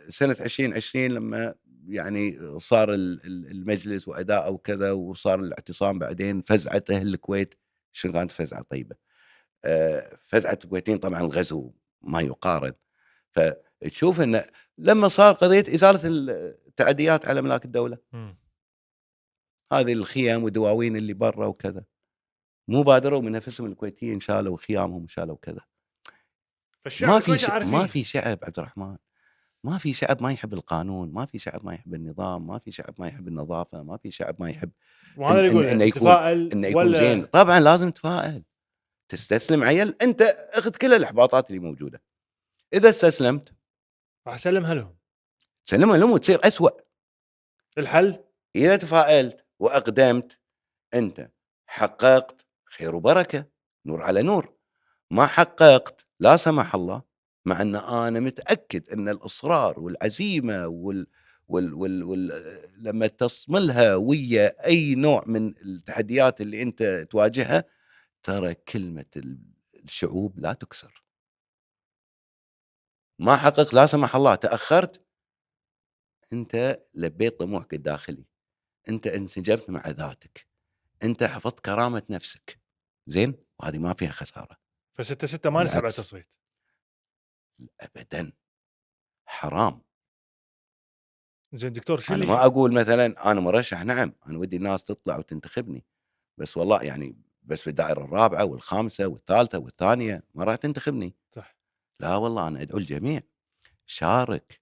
Speaker 1: سنة 2020 لمّا يعني صار المجلس وأداءه وكذا وصار الاعتصام بعدين فزعة أهل الكويت، شنو كانت فزعة طيبة. فزعة الكويتيين طبعًا الغزو ما يقارن، فتشوف إنه لمّا صار قضية إزالة التعديات على أملاك الدولة،
Speaker 2: إمم.
Speaker 1: هذه الخيم والدواوين اللي برّا وكذا، مو بادروا من نفسهم الكويتيين شالوا خيامهم وشالوا كذا.
Speaker 2: فالشعب الكويتي
Speaker 1: ما
Speaker 2: عارفين.
Speaker 1: في شعب عبد الرحمن، ما في شعب ما يحب القانون، ما في شعب ما يحب النظام، ما في شعب ما يحب النظافة، ما في شعب ما يحب
Speaker 2: وهذا اللي يقول نتفائل
Speaker 1: إنه يكون زين.
Speaker 2: ولا
Speaker 1: طبعًا لازم تتفائل، تستسلم عيل أنت أخذ كل الإحباطات اللي موجودة، إذا استسلمت
Speaker 2: راح اسلمها لهم.
Speaker 1: سلمها لهم وتصير أسوأ،
Speaker 2: الحل
Speaker 1: إذا تفائلت وأقدمت أنت حققت خير وبركة، نور على نور، ما حققت لا سمح الله، مع أن أنا متأكد أن الإصرار والعزيمة لمّا تصملها ويا أي نوع من التحديات اللي أنت تواجهها، ترى كلمة الشعوب لا تُكسر. ما حققت لا سمح الله تأخرت، أنت لبيت طموحك الداخلي، أنت انسجمت مع ذاتك، أنت حفظت كرامة نفسك، زين؟ وهذه ما فيها خسارة،
Speaker 2: ف6/6 ما نسحب على
Speaker 1: بالعكس
Speaker 2: التصويت.
Speaker 1: أبدًا، حرام.
Speaker 2: زين دكتور شو
Speaker 1: أنا
Speaker 2: اللي
Speaker 1: ما أقول مثلًا أنا مرشح نعم، أنا ودي الناس تطلع وتنتخبني، بس والله يعني بس في الدائرة الرابعة والخامسة والثالثة والثانية ما راح تنتخبني،
Speaker 2: صح.
Speaker 1: لا والله أنا أدعو الجميع، شارك،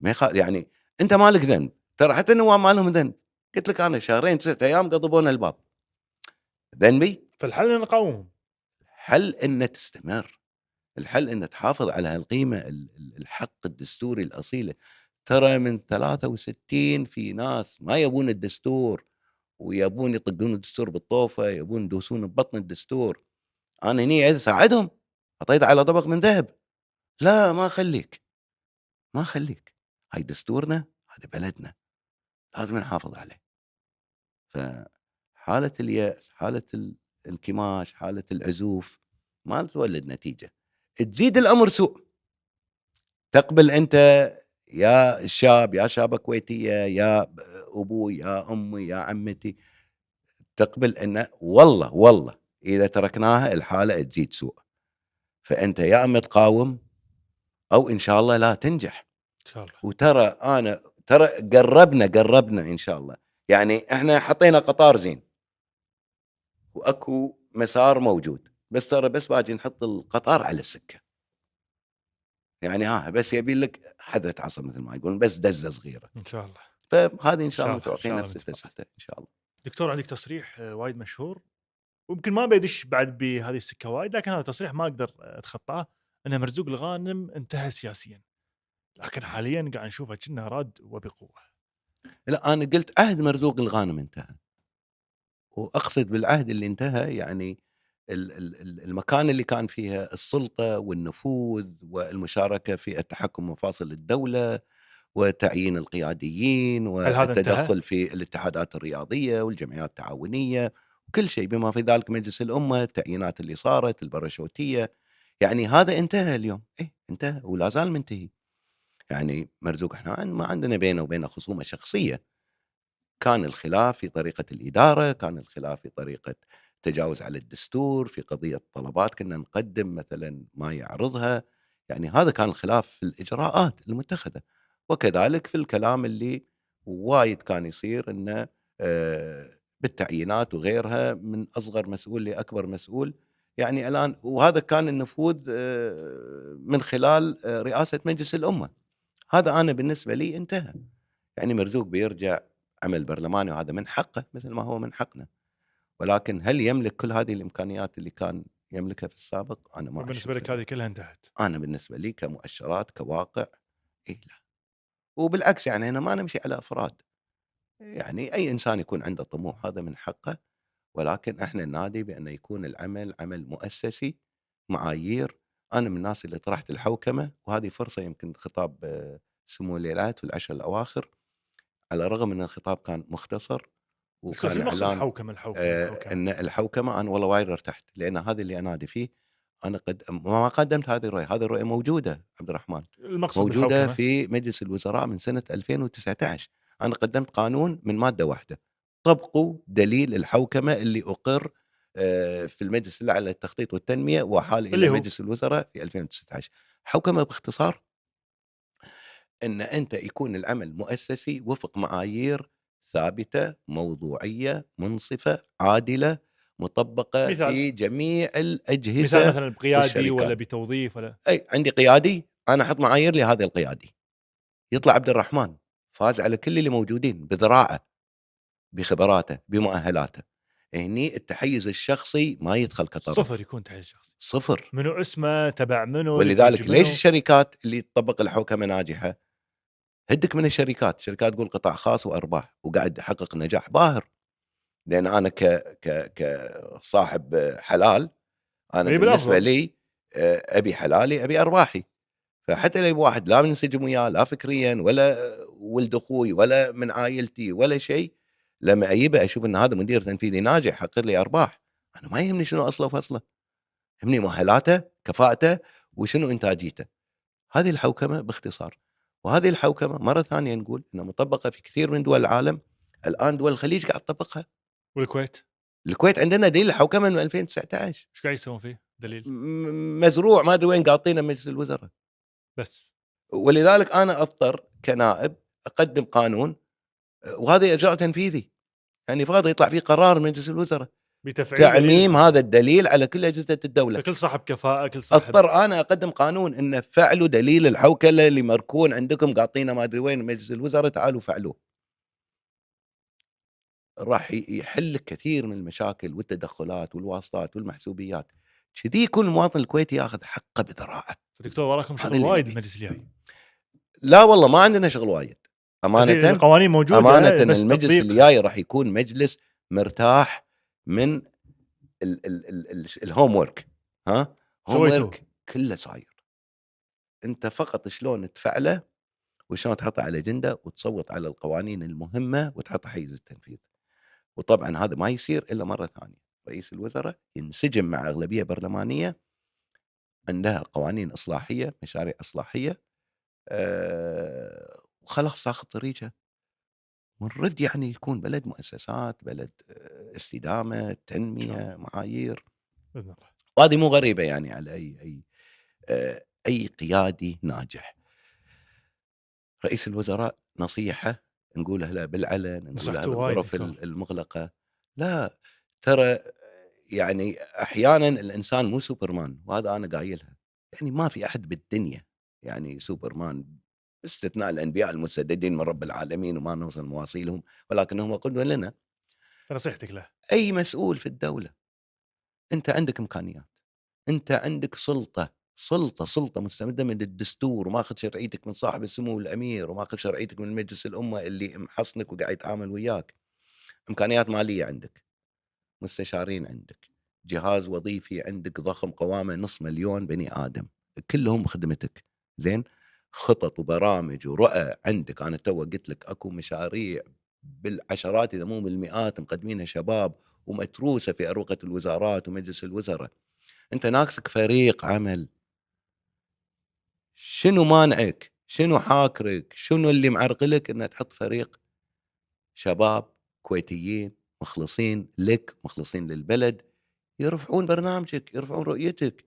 Speaker 1: ما يعني أنت ما لك ذنب، ترى حتى النواب ما لهم ذنب، قلت لك أنا شهرين 9 أيام قضبونا الباب، ذنبي؟
Speaker 2: فالحل إن نقاومهم.
Speaker 1: الحل إن تستمر، الحل إن تحافظ على هالقيمة الحق الدستوري الأصيلة، ترى من 63 في ناس ما يبون الدستور. ويبون يطقون الدستور بالطوفة، يبون يدوسون ببطن الدستور، أنا هني أساعدهم، أعطيته على طبق من ذهب، لا ما أخليك، ما أخليك، هاي دستورنا، هذا بلدنا، لازم نحافظ عليه. فحالة اليأس، حالة الانكماش، حالة العزوف، ما تولد نتيجة، تزيد الأمر سوء، تقبل أنت يا الشاب، يا شابة كويتية، يا أبوي، يا أمي، يا عمتي، تقبل إنه والله إذا تركناها الحالة تزيد سوء، فأنت يا إما تقاوم أو إن شاء الله لا تنجح.
Speaker 2: إن شاء الله.
Speaker 1: وترى أنا ترى قربنا إن شاء الله، يعني إحنا حطينا قطار زين وأكو مسار موجود، بس ترى بس باجي نحط القطار على السكة، يعني بس يبي لك حذة عصا مثل ما يقولون، بس دزة صغيرة،
Speaker 2: إن شاء الله.
Speaker 1: فهذه إن
Speaker 2: إن
Speaker 1: شاء
Speaker 2: شاء
Speaker 1: الله
Speaker 2: الله، إن شاء
Speaker 1: تعطينا
Speaker 2: الله
Speaker 1: في 6
Speaker 2: نتفائل.
Speaker 1: 6 إن شاء الله.
Speaker 2: دكتور عندك تصريح وايد مشهور ويمكن ما بيدش بعد بهذه السكة وايد، لكن هذا تصريح ما أقدر أتخطاه، أن مرزوق الغانم انتهى سياسيًا. لكن حاليًا قاعد نشوفه كأنه راد وبقوة.
Speaker 1: لأ، أنا قُلت عهد مرزوق الغانم انتهى، وأقصد بالعهد اللي انتهى يعني المكانة اللي كان فيها السلطة والنفوذ والمشاركة في التحكم بمفاصل الدولة وتعيين القياديين
Speaker 2: هل هذا انتهى؟
Speaker 1: والتدخل في الاتحادات الرياضية والجمعيات التعاونية وكل شيء بما في ذلك مجلس الأمة، التعيينات اللي صارت، البراشوتية، يعني هذا انتهى اليوم، انتهى ولا زال منتهي. يعني مرزوق إحنا ما عندنا بينه وبينه خصومة شخصية، كان الخلاف في طريقة الإدارة، كان الخلاف في طريقة التجاوز على الدستور، في قضية طلبات كنا نقدم مثلًا ما يعرضها، يعني هذا كان الخلاف في الإجراءات المتخذة، وكذلك في الكلام اللي وايد كان يصير إنه بالتعيينات وغيرها من أصغر مسؤول لأكبر مسؤول، يعني الآن وهذا كان النفوذ من خلال رئاسة مجلس الأمة، هذا أنا بالنسبة لي انتهى، يعني مرزوق بيرجع عمل برلماني وهذا من حقه مثل ما هو من حقنا، ولكن هل يملك كل هذه الإمكانيات اللي كان يملكها في السابق؟ أنا ما
Speaker 2: وبالنسبة
Speaker 1: أشوف
Speaker 2: لك هذه كلها انتهت.
Speaker 1: أنا بالنسبة لي كمؤشرات كواقع لا، وبالعكس يعني هنا ما نمشي على أفراد، يعني أي إنسان يكون عنده طموح هذا من حقه، ولكن إحنا ننادي بأنه يكون العمل عمل مؤسسي، معايير. أنا من الناس اللي طرحت الحوكمة وهذه فرصة يمكن خطاب سمو ولي العهد في العشر الأواخر، على الرغم أن الخطاب كان مختصر
Speaker 2: دكتور شو
Speaker 1: وكان
Speaker 2: المقصود
Speaker 1: إعلان
Speaker 2: الحوكمة؟
Speaker 1: إن الحوكمة أنا والله وايد ارتحت، لأن هذا اللي أنادي فيه، أنا ما قدمت هذه الرؤية، هذه الرؤية موجودة عبد الرحمن،
Speaker 2: المقصود
Speaker 1: موجودة
Speaker 2: بالحوكمة؟
Speaker 1: في مجلس الوزراء من سنة 2019، أنا قدمت قانون من مادة واحدة، طبقوا دليل الحوكمة اللي أُقِر في المجلس الأعلى للتخطيط والتنمية وحال إلى
Speaker 2: اللي هو؟
Speaker 1: مجلس الوزراء في 2019. حوكمة باختصار إن أنت يكون العمل مؤسسي وفق معايير ثابتة، موضوعية، منصفة، عادلة، مطبقة
Speaker 2: مثال،
Speaker 1: في جميع
Speaker 2: مثال
Speaker 1: الأجهزة
Speaker 2: مثلًا بقيادي والّا
Speaker 1: والشركات.
Speaker 2: بتوظيف والّا؟
Speaker 1: أي عندي قيادي، أنا أحط معايير لهذا القيادي، يطلع عبد الرحمن فاز على كل اللي موجودين بذراعه، بخبراته، بمؤهلاته. هني التحيز الشخصي ما يدخل
Speaker 2: صفر
Speaker 1: كطرف،
Speaker 2: يكون تحيز شخصي.
Speaker 1: صفر.
Speaker 2: منو اسمه، تبع منو، يفوج
Speaker 1: ولذلك ليش
Speaker 2: منو؟
Speaker 1: الشركات اللي تطبق الحوكمة ناجحة؟ هدِّك من الشركات، شركات تقول قطاع خاص وأرباح، وقاعد يحقق نجاح باهر، لأن أنا كصاحب حلال، أنا
Speaker 2: يبي
Speaker 1: بالنسبة
Speaker 2: الأفضل.
Speaker 1: لي أبي حلالي، أبي أرباحي، فحتى لو واحد لا منسجم وياه لا فكريًا ولا ولد أخوي ولا من عائلتي ولا شيء، لمّا أجيبه أشوف إن هذا مدير تنفيذي ناجح يحقق لي أرباح، أنا ما يهمني شنو أصله وفصله، يهمني مؤهلاته، كفاءته، وشنو إنتاجيته. هذه الحوكمة باختصار، وهذه الحوكمة مرة ثانية نقول إنها مطبقة في كثير من دول العالم، الآن دول الخليج قاعد تطبقها،
Speaker 2: والكويت؟
Speaker 1: الكويت عندنا دليل الحوكمة من 2019
Speaker 2: إيش قاعد يسوون فيه؟ دليل؟
Speaker 1: مزروع ما أدري وين قاطينه بمجلس الوزراء،
Speaker 2: بس.
Speaker 1: ولذلك أنا أضطر كنائب أقدم قانون وهذا إجراء تنفيذي، يعني فقط يطلع فيه قرار من مجلس الوزراء،
Speaker 2: بتفعيل دليل
Speaker 1: تعميم هذا
Speaker 2: الحوكمة.
Speaker 1: الدليل على كل أجهزة الدولة.
Speaker 2: فكل صاحب كفاءة، كل صاحب.
Speaker 1: اضطر انا اقدم قانون ان فعلوا دليل الحوكله اللي مركون عندكم قاطينه ما ادري وين مجلس الوزراء تعالوا فعلوه. راح يحل لك كثير من المشاكل والتدخلات والواسطات والمحسوبيات. كذي يكون المواطن الكويتي ياخذ حقه بذراعه.
Speaker 2: فدكتور وراكم
Speaker 1: هذا
Speaker 2: شغل
Speaker 1: اللي
Speaker 2: وايد
Speaker 1: نبيه.
Speaker 2: المجلس الجاي.
Speaker 1: لا والله ما عندنا شغل وايد.
Speaker 2: قصدي
Speaker 1: امانه
Speaker 2: القوانين
Speaker 1: امانه
Speaker 2: موجودة بس
Speaker 1: المجلس اللي
Speaker 2: تطبيقها.
Speaker 1: جاي راح يكون مجلس مرتاح من الهوم ورك. ها هوم
Speaker 2: سويتوه.
Speaker 1: ورك كله صاير، انت فقط شلون تفعله وشلون تحطه على الاجنده وتصوت على القوانين المهمه وتحط حيز التنفيذ. وطبعا هذا ما يصير الا مره ثانيه رئيس الوزراء ينسجم مع اغلبيه برلمانيه عندها قوانين اصلاحيه، مشاريع اصلاحيه، وخلاص تاخذ طريقها ونرد، يعني يكون بلد مؤسسات، بلد استدامه،
Speaker 2: إن شاء الله.
Speaker 1: تنميه، معايير.
Speaker 2: بإذن الله.
Speaker 1: وهذه مو غريبه يعني على اي قيادي ناجح. رئيس الوزراء نصيحة نقولها له بالعلن، نقولها
Speaker 2: نصحتوه وايد
Speaker 1: بالغرف
Speaker 2: دكتور.
Speaker 1: المغلقة، لا ترى يعني أحيانًا الإنسان مو سوبرمان وهذا أنا قايلها، يعني ما في أحد بالدنيا يعني سوبرمان باستثناء الأنبياء المسددين من رب العالمين وما نوصل مواصيلهم، ولكنهم قدوة لنا.
Speaker 2: فنصيحتك له.
Speaker 1: أي مسؤول في الدولة أنت عندك إمكانيات، أنت عندك سلطة، سلطة مستمدة من الدستور، وماخذ شرعيتك من صاحب السمو الأمير، وماخذ شرعيتك من مجلس الأمة اللي محصنك وقاعد يتعامل وياك. إمكانيات مالية عندك، مستشارين عندك، جهاز وظيفي عندك ضخم قوامه 500,000 بني آدم، كلهم بخدمتك. زين، خطط وبرامج ورؤى عندك. أنا تو قلت لك أكو مشاريع بالعشرات إذا مو بالمئات مقدمينها شباب ومتروسة في أروقة الوزارات ومجلس الوزراء. أنت ناقصك فريق عمل. شنو مانعك؟ شنو حاكرك؟ شنو اللي معرقلك إن تحط فريق شباب كويتيين مخلصين لك، مخلصين للبلد، يرفعون برنامجك، يرفعون رؤيتك.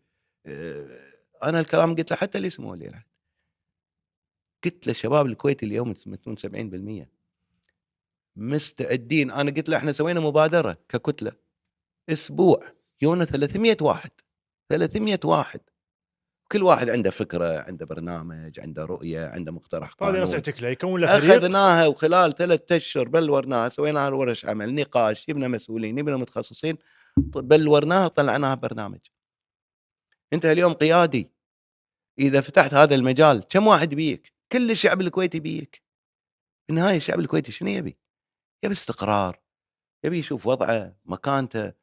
Speaker 1: أنا الكلام قلت له حتى اللي يسمعوا لي الحين. قلت له الشباب الكويتي اليوم يتمثلون 70% مستعدين. أنا قلت له إحنا سوينا مبادرة ككتلة، أسبوع يونا 300 واحد، 300 واحد، كل واحد عنده فكرة، عنده برنامج، عنده رؤية، عنده مقترح
Speaker 2: فهذه
Speaker 1: قانون.
Speaker 2: نصيحتك له، يكون له فريق.
Speaker 1: أخذناها وخلال 3 أشهر بلورناها، سوينا ورش عمل، نقاش، جبنا مسؤولين، جبنا متخصصين، بلورناها وطلعناها برنامج. أنت اليوم قيادي، إذا فتحت هذا المجال كم واحد بيك؟ كل الشعب الكويتي بيك. في النهاية الشعب الكويتي شنو يبي؟ يبي استقرار، يبي يشوف وضعه، مكانته.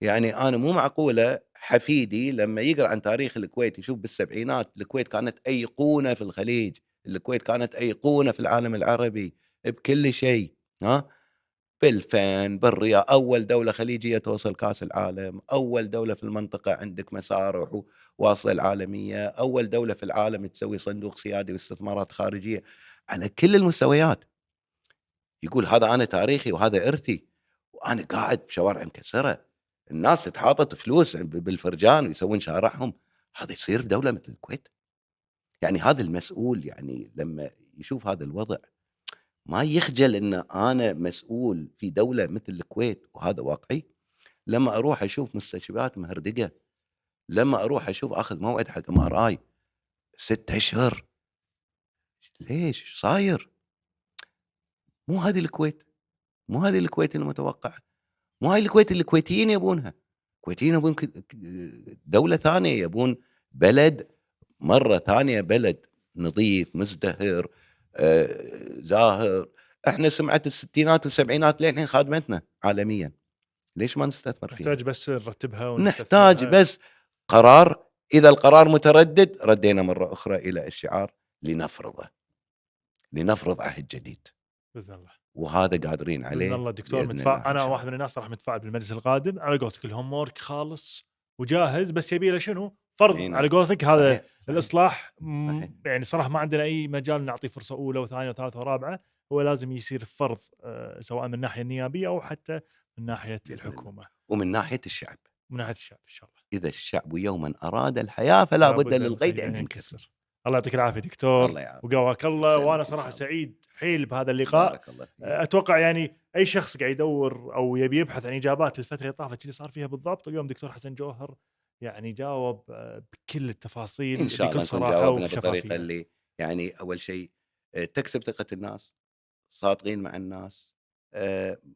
Speaker 1: يعني أنا مو معقولة حفيدي لما يقرأ عن تاريخ الكويت يشوف بالسبعينات الكويت كانت أيقونة في الخليج، الكويت كانت أيقونة في العالم العربي بكل شيء، ها؟ بالفن، بالرياضة، أول دولة خليجية توصل كأس العالم، أول دولة في المنطقة عندك مسارح وواصلة العالمية، أول دولة في العالم تسوي صندوق سيادي واستثمارات خارجية على كل المستويات. يقول هذا أنا تاريخي وهذا إرثي، وأنا قاعد بشوارع مكسرة، الناس تتحاطط فلوس بالفرجان ويسوون شارعهم. هذا يصير بدولة مثل الكويت؟ يعني هذا المسؤول يعني لما يشوف هذا الوضع ما يخجل إن أنا مسؤول في دولة مثل الكويت، وهذا واقعي. لما أروح أشوف مستشفيات مهردقة، لما أروح أشوف آخذ موعد حق MRI 6 أشهر، ليش؟ إيش صاير؟ مو هذه الكويت، مو هذه الكويت المتوقعة، مو هاي الكويت اللي الكويتيين يبونها. الكويتيين يبون دولة ثانية، يبون بلد مرة ثانية، بلد نظيف، مزدهر، زاهر. إحنا سمعة الستينات والسبعينات للحين خادمتنا عالميًا، ليش ما نستثمر فيها؟
Speaker 2: نحتاج بس نرتبها
Speaker 1: نحتاج
Speaker 2: ونستثمرها.
Speaker 1: بس قرار. إذا القرار متردد ردينا مرة أخرى إلى الشعار لنفرضه، لنفرض عهد جديد،
Speaker 2: باذن الله.
Speaker 1: وهذا قادرين
Speaker 2: باذن
Speaker 1: عليه
Speaker 2: الله دكتور
Speaker 1: بإذن الله إن
Speaker 2: انا
Speaker 1: شاء
Speaker 2: واحد
Speaker 1: الله.
Speaker 2: من الناس راح متفائل بالمجلس القادم. على قولتك الهوم وورك خالص وجاهز، بس يبي له شنو؟ فرض.
Speaker 1: إي
Speaker 2: على
Speaker 1: نعم.
Speaker 2: قولتك هذا
Speaker 1: صحيح، صحيح،
Speaker 2: الاصلاح
Speaker 1: صحيح.
Speaker 2: يعني صراحه ما عندنا اي مجال نعطيه فرصه اولى وثانيه وثالثه ورابعه. هو لازم يصير فرض، سواء من الناحيه النيابيه او حتى من ناحيه
Speaker 1: بإذن الله.
Speaker 2: الحكومه،
Speaker 1: ومن ناحية الشعب،
Speaker 2: من ناحيه الشعب ان شاء الله.
Speaker 1: إذا الشعب يوما أراد الحياة فلا بد
Speaker 2: لابد
Speaker 1: للقيد
Speaker 2: للقيد
Speaker 1: أن
Speaker 2: ان
Speaker 1: ينكسر.
Speaker 2: ينكسر. الله يعطيك العافيه دكتور،
Speaker 1: الله يعافيك.
Speaker 2: وقواك الله.
Speaker 1: يسلمك
Speaker 2: وانا
Speaker 1: إن
Speaker 2: صراحه
Speaker 1: شاء الله.
Speaker 2: سعيد حيل بهذا اللقاء.
Speaker 1: بارك الله فيك.
Speaker 2: اتوقع يعني اي شخص قاعد يدور او يبي يبحث عن اجابات الفتره اللي طافت اللي صار فيها بالضبط، اليوم دكتور حسن جوهر يعني جاوب بكل التفاصيل
Speaker 1: إن شاء الله
Speaker 2: بكل
Speaker 1: نكون
Speaker 2: صراحه
Speaker 1: جاوبنا بالطريقة
Speaker 2: وشفافيه.
Speaker 1: اللي يعني أول شيء تكسب ثقة الناس، صادقين مع الناس،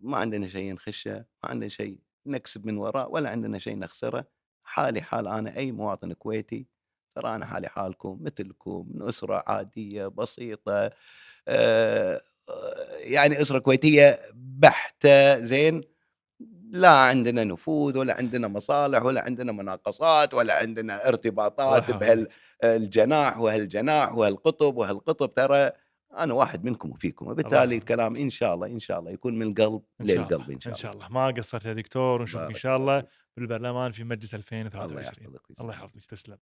Speaker 1: ما عندنا شيء نخشه، ما عندنا شيء نكسب من وراه، ولا عندنا شيء نخسره. حالي حال أنا أي مواطن كويتي، ترى أنا حالي حالكم، مثلكم، من أسرة عادية بسيطة، آآ يعني أسرة كويتية بحتة. زين، لا عندنا نفوذ ولا عندنا مصالح ولا عندنا مناقصات ولا عندنا
Speaker 2: الله
Speaker 1: ارتباطات
Speaker 2: يحفظك.
Speaker 1: الجناح وهالجناح وهالقطب وهالقطب. ترى أنا واحد منكم وفيكم،
Speaker 2: الله
Speaker 1: وبالتالي
Speaker 2: يحفظك.
Speaker 1: الكلام إن شاء الله، إن شاء الله يكون من القلب
Speaker 2: ان شاء الله
Speaker 1: للقلب إن
Speaker 2: ان
Speaker 1: شاء
Speaker 2: شاء
Speaker 1: الله.
Speaker 2: الله ما قصرت يا دكتور، ونشوفك ان
Speaker 1: بارك
Speaker 2: شاء
Speaker 1: الله
Speaker 2: الله
Speaker 1: فيك.
Speaker 2: بالبرلمان في مجلس
Speaker 1: الله
Speaker 2: 2023.
Speaker 1: يحفظك
Speaker 2: الله
Speaker 1: ويسلمك إن
Speaker 2: يحفظك،
Speaker 1: شاء الله.
Speaker 2: تسلم.